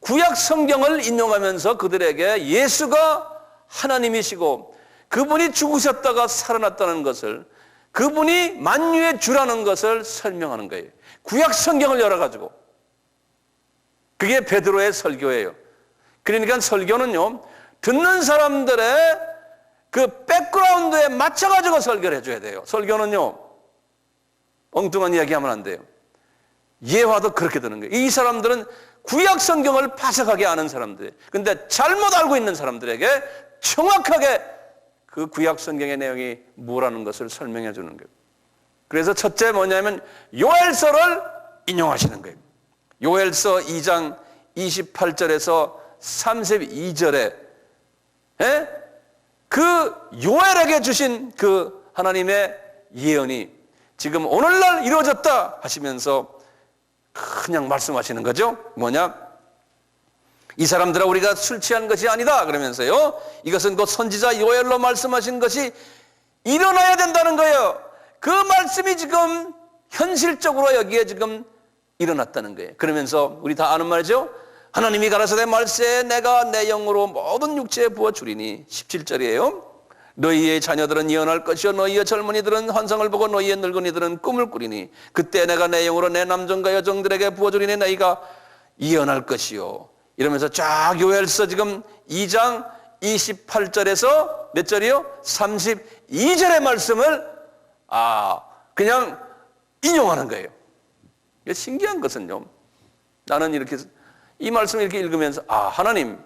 구약 성경을 인용하면서 그들에게 예수가 하나님이시고 그분이 죽으셨다가 살아났다는 것을, 그분이 만유의 주라는 것을 설명하는 거예요. 구약 성경을 열어가지고. 그게 베드로의 설교예요. 그러니까 설교는요, 듣는 사람들의 그 백그라운드에 맞춰가지고 설교를 해줘야 돼요. 설교는요, 엉뚱한 이야기 하면 안 돼요. 예화도 그렇게 되는 거예요. 이 사람들은 구약 성경을 바삭하게 아는 사람들이에요. 근데 잘못 알고 있는 사람들에게 정확하게 그 구약 성경의 내용이 뭐라는 것을 설명해 주는 거예요. 그래서 첫째 뭐냐면 요엘서를 인용하시는 거예요. 요엘서 2장 28절에서 32절에 그 요엘에게 주신 그 하나님의 예언이 지금 오늘날 이루어졌다 하시면서 그냥 말씀하시는 거죠. 뭐냐? 이 사람들아 우리가 술 취한 것이 아니다 그러면서요, 이것은 곧 선지자 요엘로 말씀하신 것이 일어나야 된다는 거예요. 그 말씀이 지금 현실적으로 여기에 지금 일어났다는 거예요. 그러면서 우리 다 아는 말이죠. 하나님이 가라사대 말세 내가 내 영으로 모든 육체에 부어주리니. 17절이에요. 너희의 자녀들은 예언할 것이요 너희의 젊은이들은 환상을 보고 너희의 늙은이들은 꿈을 꾸리니 그때 내가 내 영으로 내 남종과 여종들에게 부어주리니 너희가 예언할 것이요. 이러면서 쫙 요엘서 지금 2장 28절에서 몇 절이요? 32절의 말씀을 그냥 인용하는 거예요. 신기한 것은요, 나는 이렇게 이 말씀을 이렇게 읽으면서 하나님,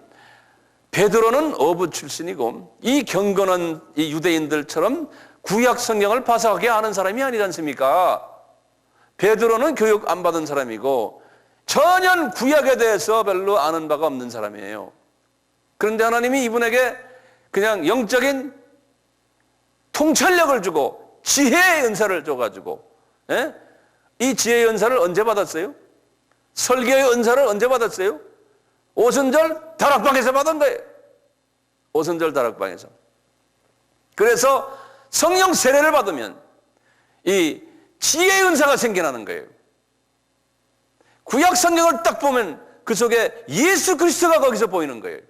베드로는 어부 출신이고 이 경건한 이 유대인들처럼 구약 성경을 바삭하게 아는 사람이 아니지 않습니까? 베드로는 교육 안 받은 사람이고 전혀 구약에 대해서 별로 아는 바가 없는 사람이에요. 그런데 하나님이 이분에게 그냥 영적인 통찰력을 주고 지혜의 은사를 줘가지고, 이 지혜의 은사를 언제 받았어요? 설교의 은사를 언제 받았어요? 오순절 다락방에서 받은 거예요. 오순절 다락방에서. 그래서 성령 세례를 받으면 이 지혜의 은사가 생겨나는 거예요. 구약 성경을 딱 보면 그 속에 예수 그리스도가 거기서 보이는 거예요.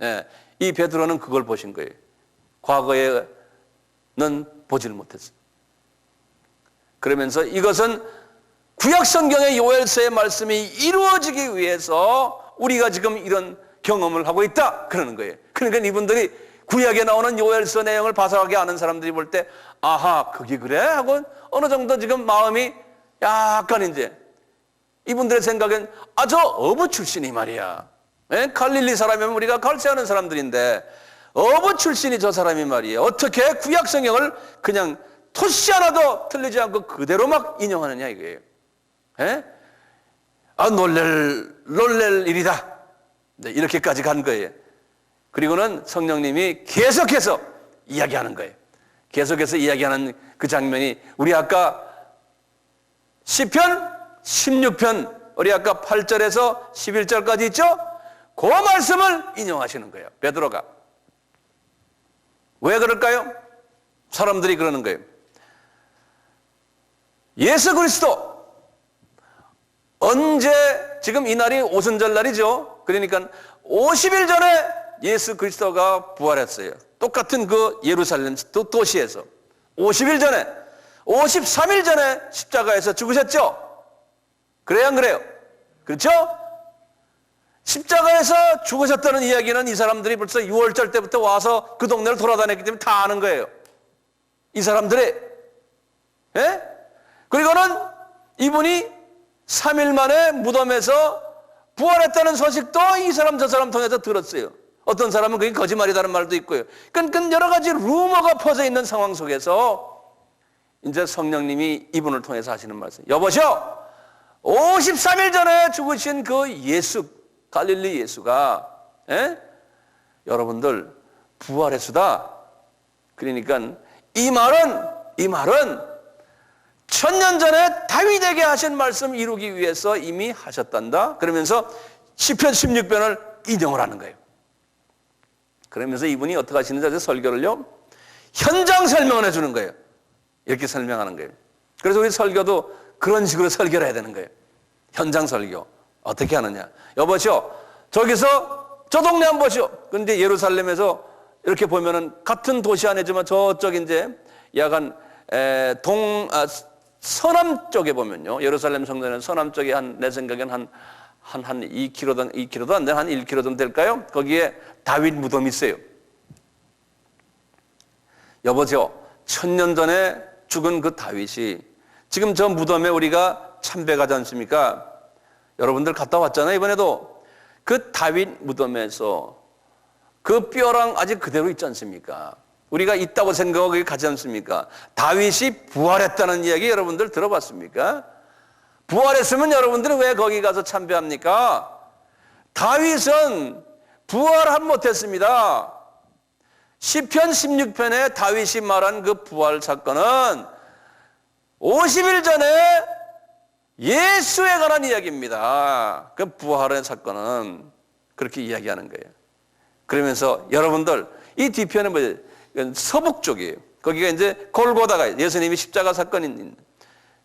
예, 이 베드로는 그걸 보신 거예요. 과거에는 보지를 못했어요. 그러면서 이것은 구약 성경의 요엘서의 말씀이 이루어지기 위해서 우리가 지금 이런 경험을 하고 있다 그러는 거예요. 그러니까 이분들이 구약에 나오는 요엘서 내용을 바삭하게 아는 사람들이 볼 때 아하 그게 그래? 하고 어느 정도 지금 마음이 약간 이제 이분들의 생각엔 저 어부 출신이 말이야. 예? 갈릴리 사람이면 우리가 갈세하는 사람들인데 어부 출신이 저 사람이 말이에요. 어떻게 구약 성경을 그냥 토시 하나도 틀리지 않고 그대로 막 인용하느냐 이거예요. 예? 놀랄 일이다. 네, 이렇게까지 간 거예요. 그리고는 성령님이 계속해서 이야기하는 거예요. 계속해서 이야기하는 그 장면이 우리 아까 시편 16편 우리 아까 8절에서 11절까지 있죠? 그 말씀을 인용하시는 거예요. 베드로가. 왜 그럴까요? 사람들이 그러는 거예요. 예수 그리스도 언제 지금 이 날이 오순절 날이죠. 그러니까 50일 전에 예수 그리스도가 부활했어요. 똑같은 그 예루살렘 도시에서 50일 전에 53일 전에 십자가에서 죽으셨죠. 그래요 안 그래요? 그렇죠? 십자가에서 죽으셨다는 이야기는 이 사람들이 벌써 6월절 때부터 와서 그 동네를 돌아다녔기 때문에 다 아는 거예요. 이 사람들이. 예? 그리고는 이분이 3일 만에 무덤에서 부활했다는 소식도 이 사람 저 사람 통해서 들었어요. 어떤 사람은 그게 거짓말이라는 말도 있고요. 그러니까 여러 가지 루머가 퍼져 있는 상황 속에서 이제 성령님이 이분을 통해서 하시는 말씀. 여보시오, 53일 전에 죽으신 그 예수, 갈릴리 예수가 여러분들 부활했수다. 그러니까 이 말은 천년 전에 다윗에게 하신 말씀 이루기 위해서 이미 하셨단다. 그러면서 시편 16편을 인용을 하는 거예요. 그러면서 이분이 어떻게 하시는지 설교를요, 현장 설명을 해주는 거예요. 이렇게 설명하는 거예요. 그래서 우리 설교도 그런 식으로 설교를 해야 되는 거예요. 현장 설교. 어떻게 하느냐. 여보시오, 저기서 저 동네 한번 보시오. 그런데 예루살렘에서 이렇게 보면은 같은 도시 안이지만 저쪽 이제 약간 서남 쪽에 보면요. 예루살렘 성전은 서남 쪽에 내 생각엔 한 2km도 안 되는 한 1km 될까요? 거기에 다윗 무덤이 있어요. 여보세요. 1000년 전에 죽은 그 다윗이 지금 저 무덤에 우리가 참배가지 않습니까? 여러분들 갔다 왔잖아요. 이번에도 그 다윗 무덤에서 그 뼈랑 아직 그대로 있지 않습니까? 우리가 있다고 생각하고 가지 않습니까? 다윗이 부활했다는 이야기 여러분들 들어봤습니까? 부활했으면 여러분들은 왜 거기 가서 참배합니까? 다윗은 부활한 못했습니다. 시편 16편에 다윗이 말한 그 부활 사건은 50일 전에 예수에 관한 이야기입니다. 그 부활의 사건은 그렇게 이야기하는 거예요. 그러면서 여러분들 이 뒤편은 뭐예요? 서북 쪽이에요. 거기가 이제 골고다가 예수님이 십자가 사건이 있는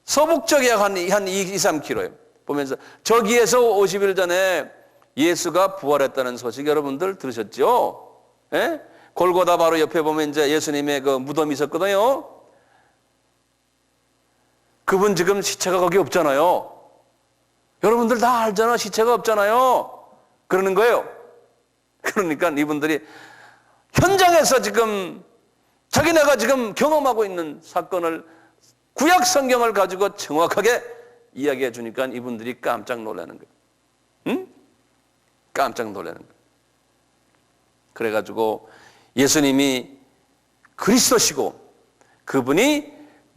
서북 쪽에 한 2, 3km예요. 보면서 저기에서 50일 전에 예수가 부활했다는 소식 여러분들 들으셨죠? 예? 골고다 바로 옆에 보면 이제 예수님의 그 무덤이 있었거든요. 그분 지금 시체가 거기 없잖아요. 여러분들 다 알잖아. 시체가 없잖아요. 그러는 거예요. 그러니까 이분들이 현장에서 지금 자기네가 지금 경험하고 있는 사건을 구약 성경을 가지고 정확하게 이야기해 주니까 이분들이 깜짝 놀라는 거예요. 응? 깜짝 놀라는 거예요. 그래가지고 예수님이 그리스도시고 그분이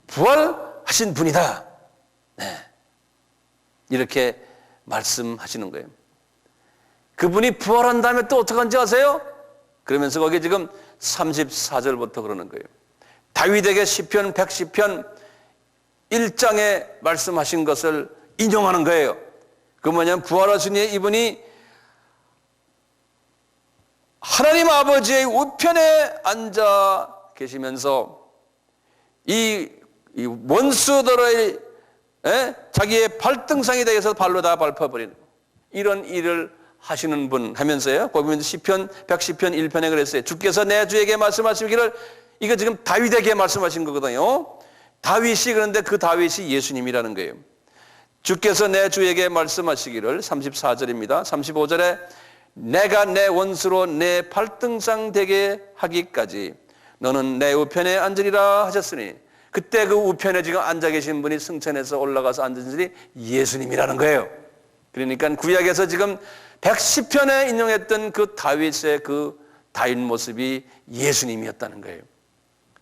부활하신 분이다. 네. 이렇게 말씀하시는 거예요. 그분이 부활한 다음에 또 어떻게 한지 아세요? 그러면서 거기 지금 34절부터 그러는 거예요. 다윗에게 시편 110편 1장에 말씀하신 것을 인용하는 거예요. 그 뭐냐면 부활하신 이분이 하나님 아버지의 우편에 앉아 계시면서 이 원수들의 자기의 발등상에 대해서 발로 다 밟아버리는 이런 일을 하시는 분 하면서요. 거기 보면 시편 110편 1편에 그랬어요. 주께서 내 주에게 말씀하시기를, 이거 지금 다윗에게 말씀하신 거거든요. 다윗이, 그런데 그 다윗이 예수님이라는 거예요. 주께서 내 주에게 말씀하시기를, 34절입니다. 35절에 내가 내 원수로 내 발등상 되게 하기까지 너는 내 우편에 앉으리라 하셨으니, 그때 그 우편에 지금 앉아 계신 분이 승천해서 올라가서 앉은 분이 예수님이라는 거예요. 그러니까 구약에서 지금 110편에 인용했던 그 다윗의 그 다윗 모습이 예수님이었다는 거예요.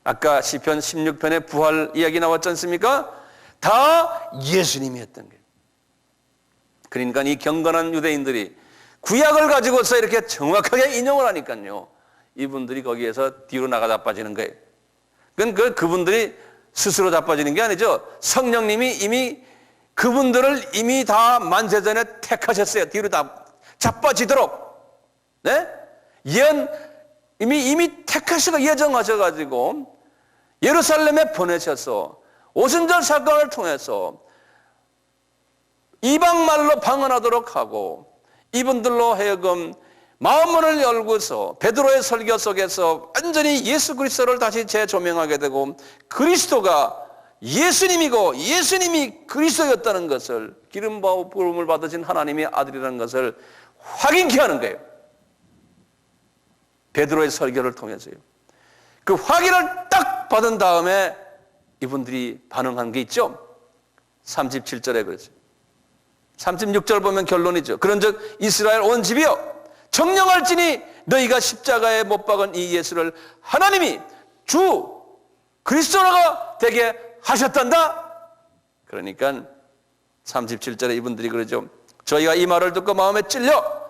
아까 시편 16편에 부활 이야기 나왔지 않습니까? 다 예수님이었던 거예요. 그러니까 이 경건한 유대인들이 구약을 가지고서 이렇게 정확하게 인용을 하니까요, 이분들이 거기에서 뒤로 나가 자빠지는 거예요. 그분들이 스스로 자빠지는 게 아니죠. 성령님이 이미 그분들을 이미 다 만세전에 택하셨어요. 뒤로 다 자빠지도록. 네? 이미 택하시고 예정하셔가지고 예루살렘에 보내셔서 오순절 사건을 통해서 이방말로 방언하도록 하고, 이분들로 하여금 마음문을 열고서 베드로의 설교 속에서 완전히 예수 그리스도를 다시 재조명하게 되고, 그리스도가 예수님이고 예수님이 그리스도였다는 것을, 기름 부음을 받으신 하나님의 아들이라는 것을 확인케 하는 거예요. 베드로의 설교를 통해서요. 그 확인을 딱 받은 다음에 이분들이 반응한 게 있죠. 37절에 그렇죠. 36절 보면 결론이죠. 그런즉 이스라엘 온 집이여 정령할지니 너희가 십자가에 못 박은 이 예수를 하나님이 주 그리스도가 되게 하셨단다. 그러니까 37절에 이분들이 그러죠. 저희가 이 말을 듣고 마음에 찔려.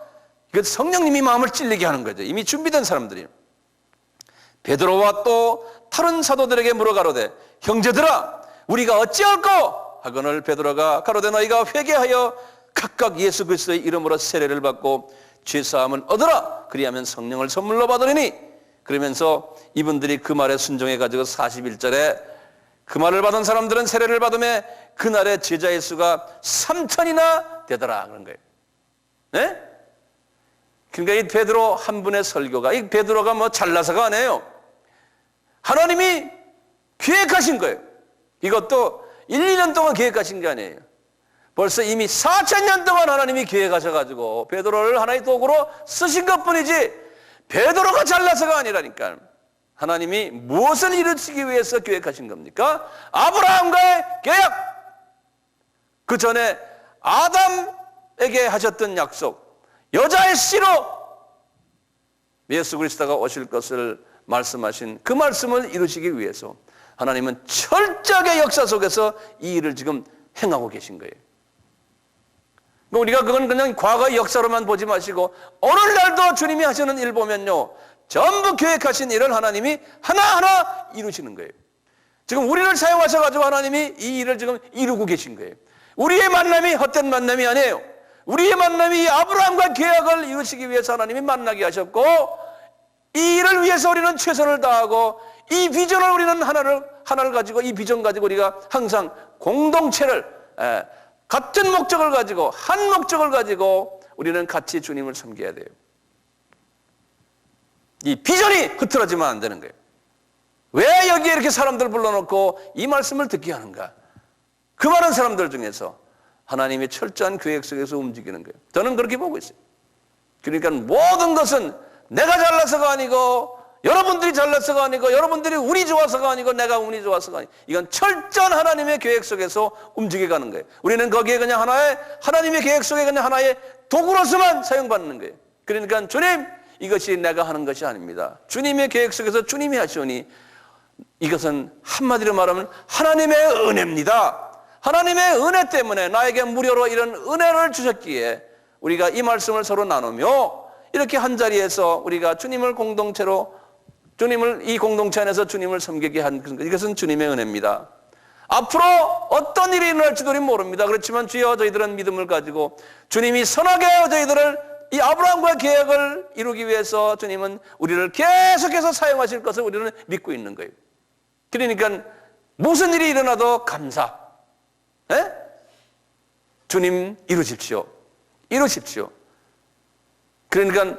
이거 성령님이 마음을 찔리게 하는 거죠. 이미 준비된 사람들이. 베드로와 또 다른 사도들에게 물어가로되 형제들아 우리가 어찌할꼬 하거늘 베드로가 가로되 너희가 회개하여 각각 예수 그리스도의 이름으로 세례를 받고 죄사함을 얻으라. 그리하면 성령을 선물로 받으리니. 그러면서 이분들이 그 말에 순종해 가지고 41절에 그 말을 받은 사람들은 세례를 받음에 그날의 제자의 수가 3,000이나 되더라 그런 거예요. 네? 그러니까 이 베드로 한 분의 설교가, 이 베드로가 뭐 잘나서가 아니에요. 하나님이 계획하신 거예요. 이것도 1, 2년 동안 계획하신 게 아니에요. 벌써 이미 4,000년 동안 하나님이 계획하셔가지고 베드로를 하나의 도구로 쓰신 것뿐이지, 베드로가 잘나서가 아니라니까. 하나님이 무엇을 이루시기 위해서 계획하신 겁니까? 아브라함과의 계약, 그 전에 아담에게 하셨던 약속, 여자의 씨로 예수 그리스도가 오실 것을 말씀하신 그 말씀을 이루시기 위해서 하나님은 철저하게 역사 속에서 이 일을 지금 행하고 계신 거예요. 우리가 그건 그냥 과거의 역사로만 보지 마시고 오늘날도 주님이 하시는 일 보면요, 전부 계획하신 일을 하나님이 하나하나 이루시는 거예요. 지금 우리를 사용하셔가지고 하나님이 이 일을 지금 이루고 계신 거예요. 우리의 만남이 헛된 만남이 아니에요. 우리의 만남이 아브라함과 계약을 이루시기 위해서 하나님이 만나게 하셨고, 이 일을 위해서 우리는 최선을 다하고, 이 비전을 우리는 하나를 가지고, 이 비전 가지고 우리가 항상 공동체를, 같은 목적을 가지고, 한 목적을 가지고 우리는 같이 주님을 섬겨야 돼요. 이 비전이 흐트러지면 안 되는 거예요. 왜 여기에 이렇게 사람들 불러놓고 이 말씀을 듣게 하는가? 그 많은 사람들 중에서 하나님의 철저한 계획 속에서 움직이는 거예요. 저는 그렇게 보고 있어요. 그러니까 모든 것은 내가 잘나서가 아니고, 여러분들이 잘나서가 아니고, 여러분들이 운이 좋아서가 아니고, 내가 운이 좋아서가 아니고, 이건 철저한 하나님의 계획 속에서 움직여가는 거예요. 우리는 거기에 그냥 하나님의 계획 속에 그냥 하나의 도구로서만 사용받는 거예요. 그러니까 주님, 이것이 내가 하는 것이 아닙니다. 주님의 계획 속에서 주님이 하시오니 이것은 한마디로 말하면 하나님의 은혜입니다. 하나님의 은혜 때문에 나에게 무료로 이런 은혜를 주셨기에 우리가 이 말씀을 서로 나누며 이렇게 한자리에서 우리가 주님을 공동체로, 주님을 이 공동체 안에서 주님을 섬기게 한 이것은 주님의 은혜입니다. 앞으로 어떤 일이 일어날지도 모릅니다. 그렇지만 주여 저희들은 믿음을 가지고 주님이 선하게 저희들을 이 아브라함과 계약을 이루기 위해서 주님은 우리를 계속해서 사용하실 것을 우리는 믿고 있는 거예요. 그러니까 무슨 일이 일어나도 감사. 에? 주님 이루십시오. 이루십시오. 그러니까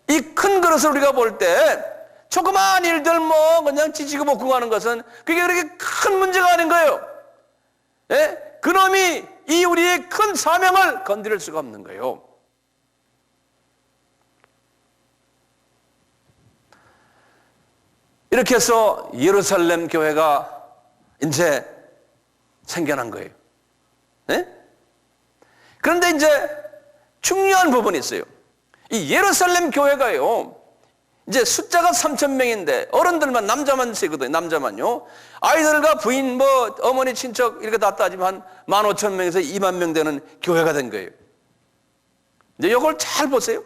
이 큰 그릇을 우리가 볼 때 조그마한 일들 뭐 그냥 지지고 볶고 가는 것은 그게 그렇게 큰 문제가 아닌 거예요. 예? 그놈이 이 우리의 큰 사명을 건드릴 수가 없는 거예요. 이렇게 해서 예루살렘 교회가 이제 생겨난 거예요. 예? 그런데 이제 중요한 부분이 있어요. 이 예루살렘 교회가요, 이제 숫자가 3,000명인데 어른들만 남자만 세거든요. 남자만요. 아이들과 부인 뭐 어머니 친척 이렇게 다 따지면 한 15,000명에서 2만 명 되는 교회가 된 거예요. 이제 이걸 잘 보세요.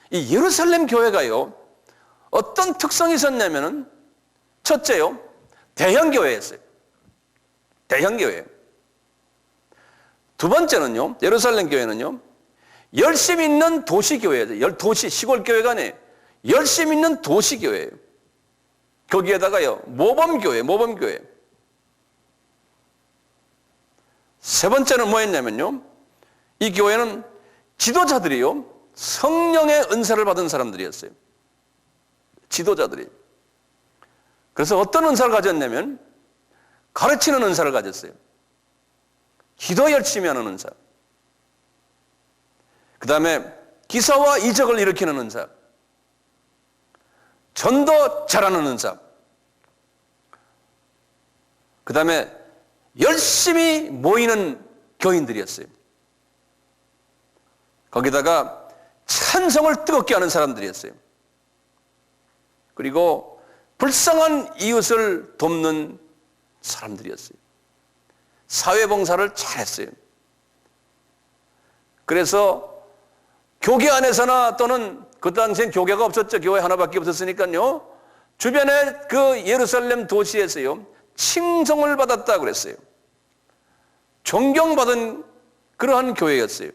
이 예루살렘 교회가요, 어떤 특성이 있었냐면은 첫째요, 대형 교회였어요. 대형 교회. 두 번째는요, 예루살렘 교회는요, 열심 있는 도시교회예요. 도시, 시골 교회가 아니에요. 열심 있는 도시교회예요. 거기에다가요, 모범교회. 세 번째는 뭐였냐면요, 이 교회는 지도자들이요, 성령의 은사를 받은 사람들이었어요. 지도자들이. 그래서 어떤 은사를 가졌냐면 가르치는 은사를 가졌어요. 기도 열심히 하는 은사. 그 다음에 기사와 이적을 일으키는 은사. 전도 잘하는 은사. 그 다음에 열심히 모이는 교인들이었어요. 거기다가 찬송을 뜨겁게 하는 사람들이었어요. 그리고 불쌍한 이웃을 돕는 사람들이었어요. 사회봉사를 잘했어요. 그래서 교계 안에서나 또는 그 당시엔 교계가 없었죠. 교회 하나밖에 없었으니까요. 주변에 그 예루살렘 도시에서요, 칭송을 받았다고 그랬어요. 존경받은 그러한 교회였어요.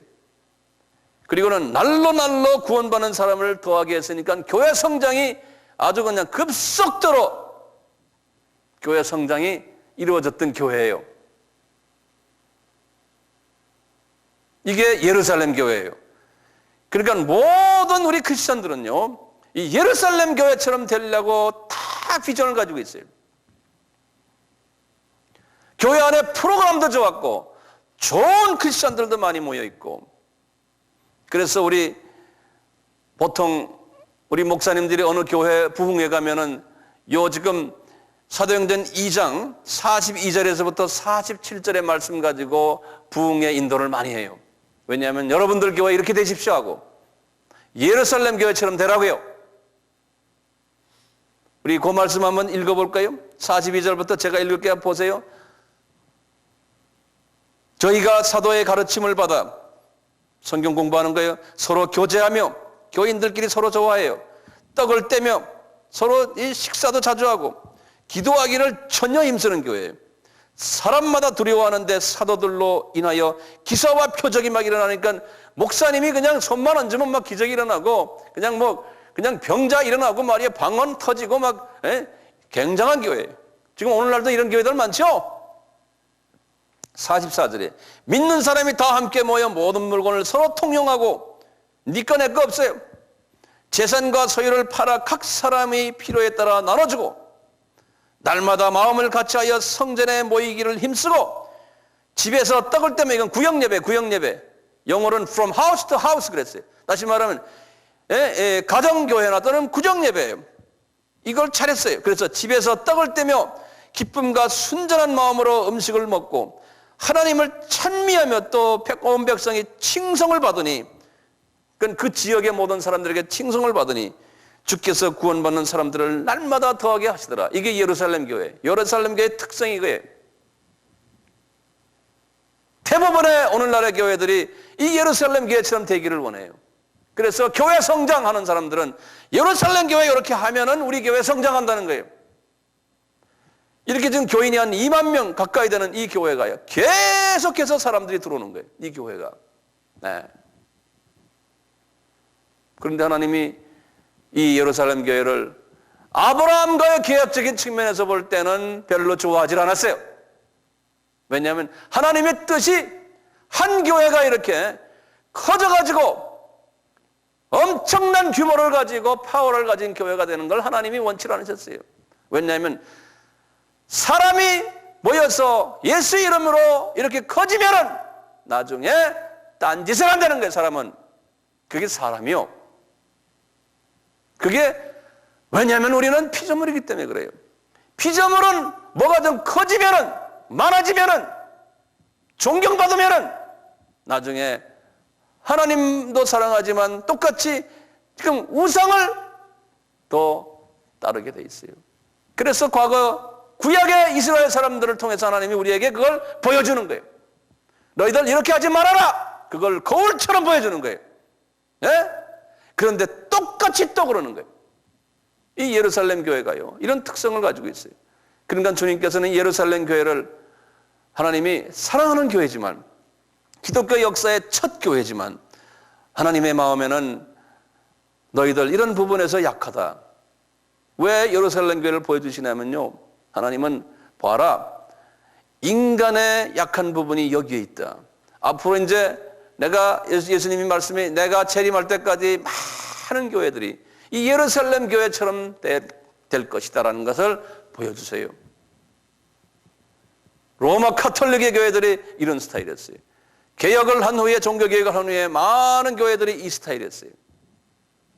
그리고는 날로 구원받는 사람을 더하게 했으니까 교회 성장이 아주 그냥 급속도로 교회 성장이 이루어졌던 교회예요. 이게 예루살렘 교회예요. 그러니까 모든 우리 크리스천들은요, 이 예루살렘 교회처럼 되려고 다 비전을 가지고 있어요. 교회 안에 프로그램도 좋았고 좋은 크리스천들도 많이 모여 있고, 그래서 우리 보통 우리 목사님들이 어느 교회 부흥회 가면은 요 지금 사도행전 2장 42절에서부터 47절의 말씀 가지고 부흥회 인도를 많이 해요. 왜냐하면 여러분들 교회 이렇게 되십시오 하고 예루살렘 교회처럼 되라고요. 우리 그 말씀 한번 읽어볼까요? 42절부터 제가 읽을게요. 보세요. 저희가 사도의 가르침을 받아, 성경 공부하는 거예요. 서로 교제하며 교인들끼리 서로 좋아해요. 떡을 떼며 서로 식사도 자주 하고 기도하기를 전혀 힘쓰는 교회예요. 사람마다 두려워하는데 사도들로 인하여 기사와 표적이 막 일어나니까 목사님이 그냥 손만 얹으면 막 기적이 일어나고 그냥 병자 일어나고 말이야, 방언 터지고 막 굉장한 교회예요. 지금 오늘날도 이런 교회들 많죠? 44절에 믿는 사람이 다 함께 모여 모든 물건을 서로 통용하고 니 거 내 거 없어요. 재산과 소유를 팔아 각 사람이 필요에 따라 나눠주고 날마다 마음을 같이하여 성전에 모이기를 힘쓰고 집에서 떡을 떼며, 이건 구역예배. 영어로는 from house to house 그랬어요. 다시 말하면 가정교회나 또는 구정예배예요. 이걸 잘했어요. 그래서 집에서 떡을 떼며 기쁨과 순전한 마음으로 음식을 먹고 하나님을 찬미하며 또 온 백성이 칭송을 받으니, 그 지역의 모든 사람들에게 칭송을 받으니 주께서 구원받는 사람들을 날마다 더하게 하시더라. 이게 예루살렘 교회. 예루살렘 교회의 특성이 이거예요. 대부분의 오늘날의 교회들이 이 예루살렘 교회처럼 되기를 원해요. 그래서 교회 성장하는 사람들은 예루살렘 교회 이렇게 하면은 우리 교회 성장한다는 거예요. 이렇게 지금 교인이 한 2만 명 가까이 되는 이 교회가요, 계속해서 사람들이 들어오는 거예요. 이 교회가. 네. 그런데 하나님이 이 예루살렘 교회를 아브라함과의 계약적인 측면에서 볼 때는 별로 좋아하지 않았어요. 왜냐하면 하나님의 뜻이 한 교회가 이렇게 커져가지고 엄청난 규모를 가지고 파워를 가진 교회가 되는 걸 하나님이 원치 않으셨어요. 왜냐하면 사람이 모여서 예수 이름으로 이렇게 커지면은 나중에 딴짓을 한다는 거예요. 사람은. 그게 사람이요. 그게 왜냐하면 우리는 피조물이기 때문에 그래요. 피조물은 뭐가 좀 커지면은, 많아지면은, 존경받으면은 나중에 하나님도 사랑하지만 똑같이 지금 우상을 또 따르게 돼 있어요. 그래서 과거 구약의 이스라엘 사람들을 통해서 하나님이 우리에게 그걸 보여주는 거예요. 너희들 이렇게 하지 말아라. 그걸 거울처럼 보여주는 거예요. 예? 그런데 똑같이 또 그러는 거예요. 이 예루살렘 교회가요, 이런 특성을 가지고 있어요. 그러니까 주님께서는 예루살렘 교회를 하나님이 사랑하는 교회지만, 기독교 역사의 첫 교회지만, 하나님의 마음에는 너희들 이런 부분에서 약하다. 왜 예루살렘 교회를 보여주시냐면요, 하나님은 봐라, 인간의 약한 부분이 여기에 있다. 앞으로 이제 내가 예수님이 말씀이 내가 재림할 때까지 많은 교회들이 이 예루살렘 교회처럼 될 것이다라는 것을 보여주세요. 로마 카톨릭의 교회들이 이런 스타일이었어요. 개혁을 한 후에, 종교개혁을 한 후에 많은 교회들이 이 스타일이었어요.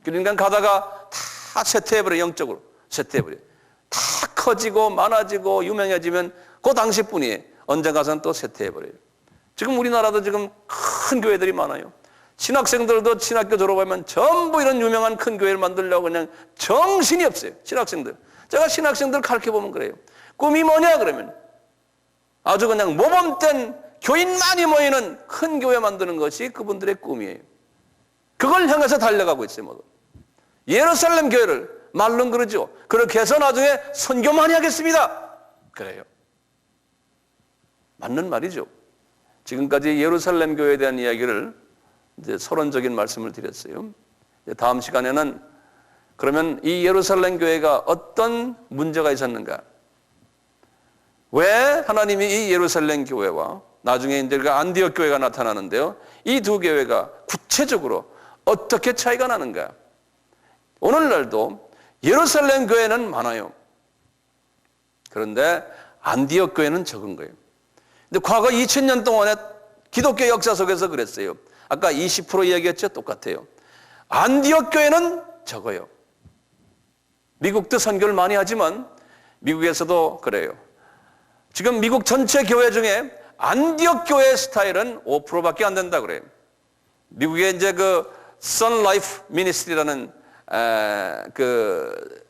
그러니까 가다가 다 쇠퇴해버려요. 영적으로 쇠퇴해버려요. 다 커지고 많아지고 유명해지면 그 당시뿐이에요. 언제 가서는 또 쇠퇴해버려요. 지금 우리나라도 지금 큰 교회들이 많아요. 신학생들도 신학교 졸업하면 전부 이런 유명한 큰 교회를 만들려고 그냥 정신이 없어요. 신학생들. 제가 신학생들 가르쳐보면 그래요. 꿈이 뭐냐 그러면 아주 그냥 모범된 교인 많이 모이는 큰 교회 만드는 것이 그분들의 꿈이에요. 그걸 향해서 달려가고 있어요. 모두. 예루살렘 교회를 말론 그러죠. 그렇게 해서 나중에 선교 많이 하겠습니다. 그래요. 맞는 말이죠. 지금까지 예루살렘 교회에 대한 이야기를 이제 서론적인 말씀을 드렸어요. 다음 시간에는 그러면 이 예루살렘 교회가 어떤 문제가 있었는가? 왜 하나님이 이 예루살렘 교회와 나중에 이제 안디옥 교회가 나타나는데요, 이 두 교회가 구체적으로 어떻게 차이가 나는가? 오늘날도 예루살렘 교회는 많아요. 그런데 안디옥 교회는 적은 거예요. 근데 과거 2000년 동안의 기독교 역사 속에서 그랬어요. 아까 20% 이야기했죠? 똑같아요. 안디옥 교회는 적어요. 미국도 선교를 많이 하지만 미국에서도 그래요. 지금 미국 전체 교회 중에 안디옥 교회 스타일은 5%밖에 안 된다 그래요. 미국의 이제 그 Sun Life Ministry라는 그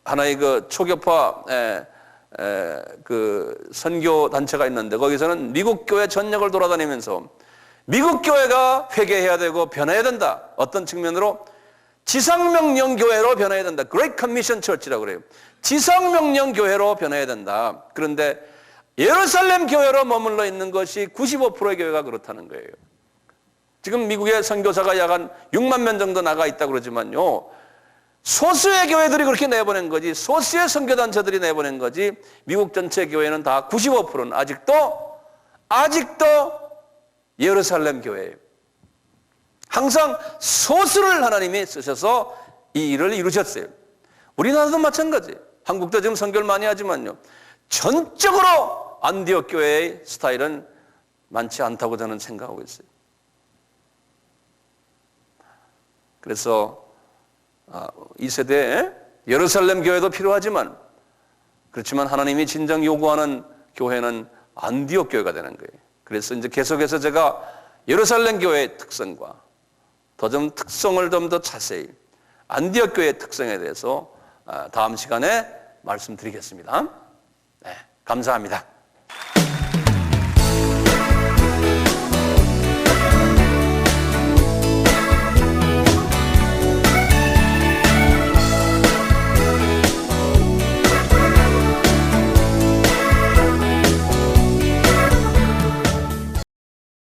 하나의 그 초교파 그 선교 단체가 있는데 거기서는 미국 교회 전역을 돌아다니면서 미국 교회가 회개해야 되고 변해야 된다. 어떤 측면으로 지상명령 교회로 변해야 된다. Great Commission Church라고 그래요. 지상명령 교회로 변해야 된다. 그런데 예루살렘 교회로 머물러 있는 것이 95%의 교회가 그렇다는 거예요. 지금 미국의 선교사가 약 한 6만 명 정도 나가 있다고 그러지만요, 소수의 교회들이 그렇게 내보낸 거지, 소수의 선교단체들이 내보낸 거지, 미국 전체 교회는 다 95%는 아직도 예루살렘 교회예요. 항상 소수를 하나님이 쓰셔서 이 일을 이루셨어요. 우리나라도 마찬가지예요. 한국도 지금 선교를 많이 하지만요, 전적으로 안디옥 교회의 스타일은 많지 않다고 저는 생각하고 있어요. 그래서 이 세대에 예루살렘 교회도 필요하지만, 그렇지만 하나님이 진정 요구하는 교회는 안디옥 교회가 되는 거예요. 그래서 이제 계속해서 제가 예루살렘 교회의 특성과 좀 특성을 좀 더 자세히 안디옥 교회의 특성에 대해서 다음 시간에 말씀드리겠습니다. 네, 감사합니다.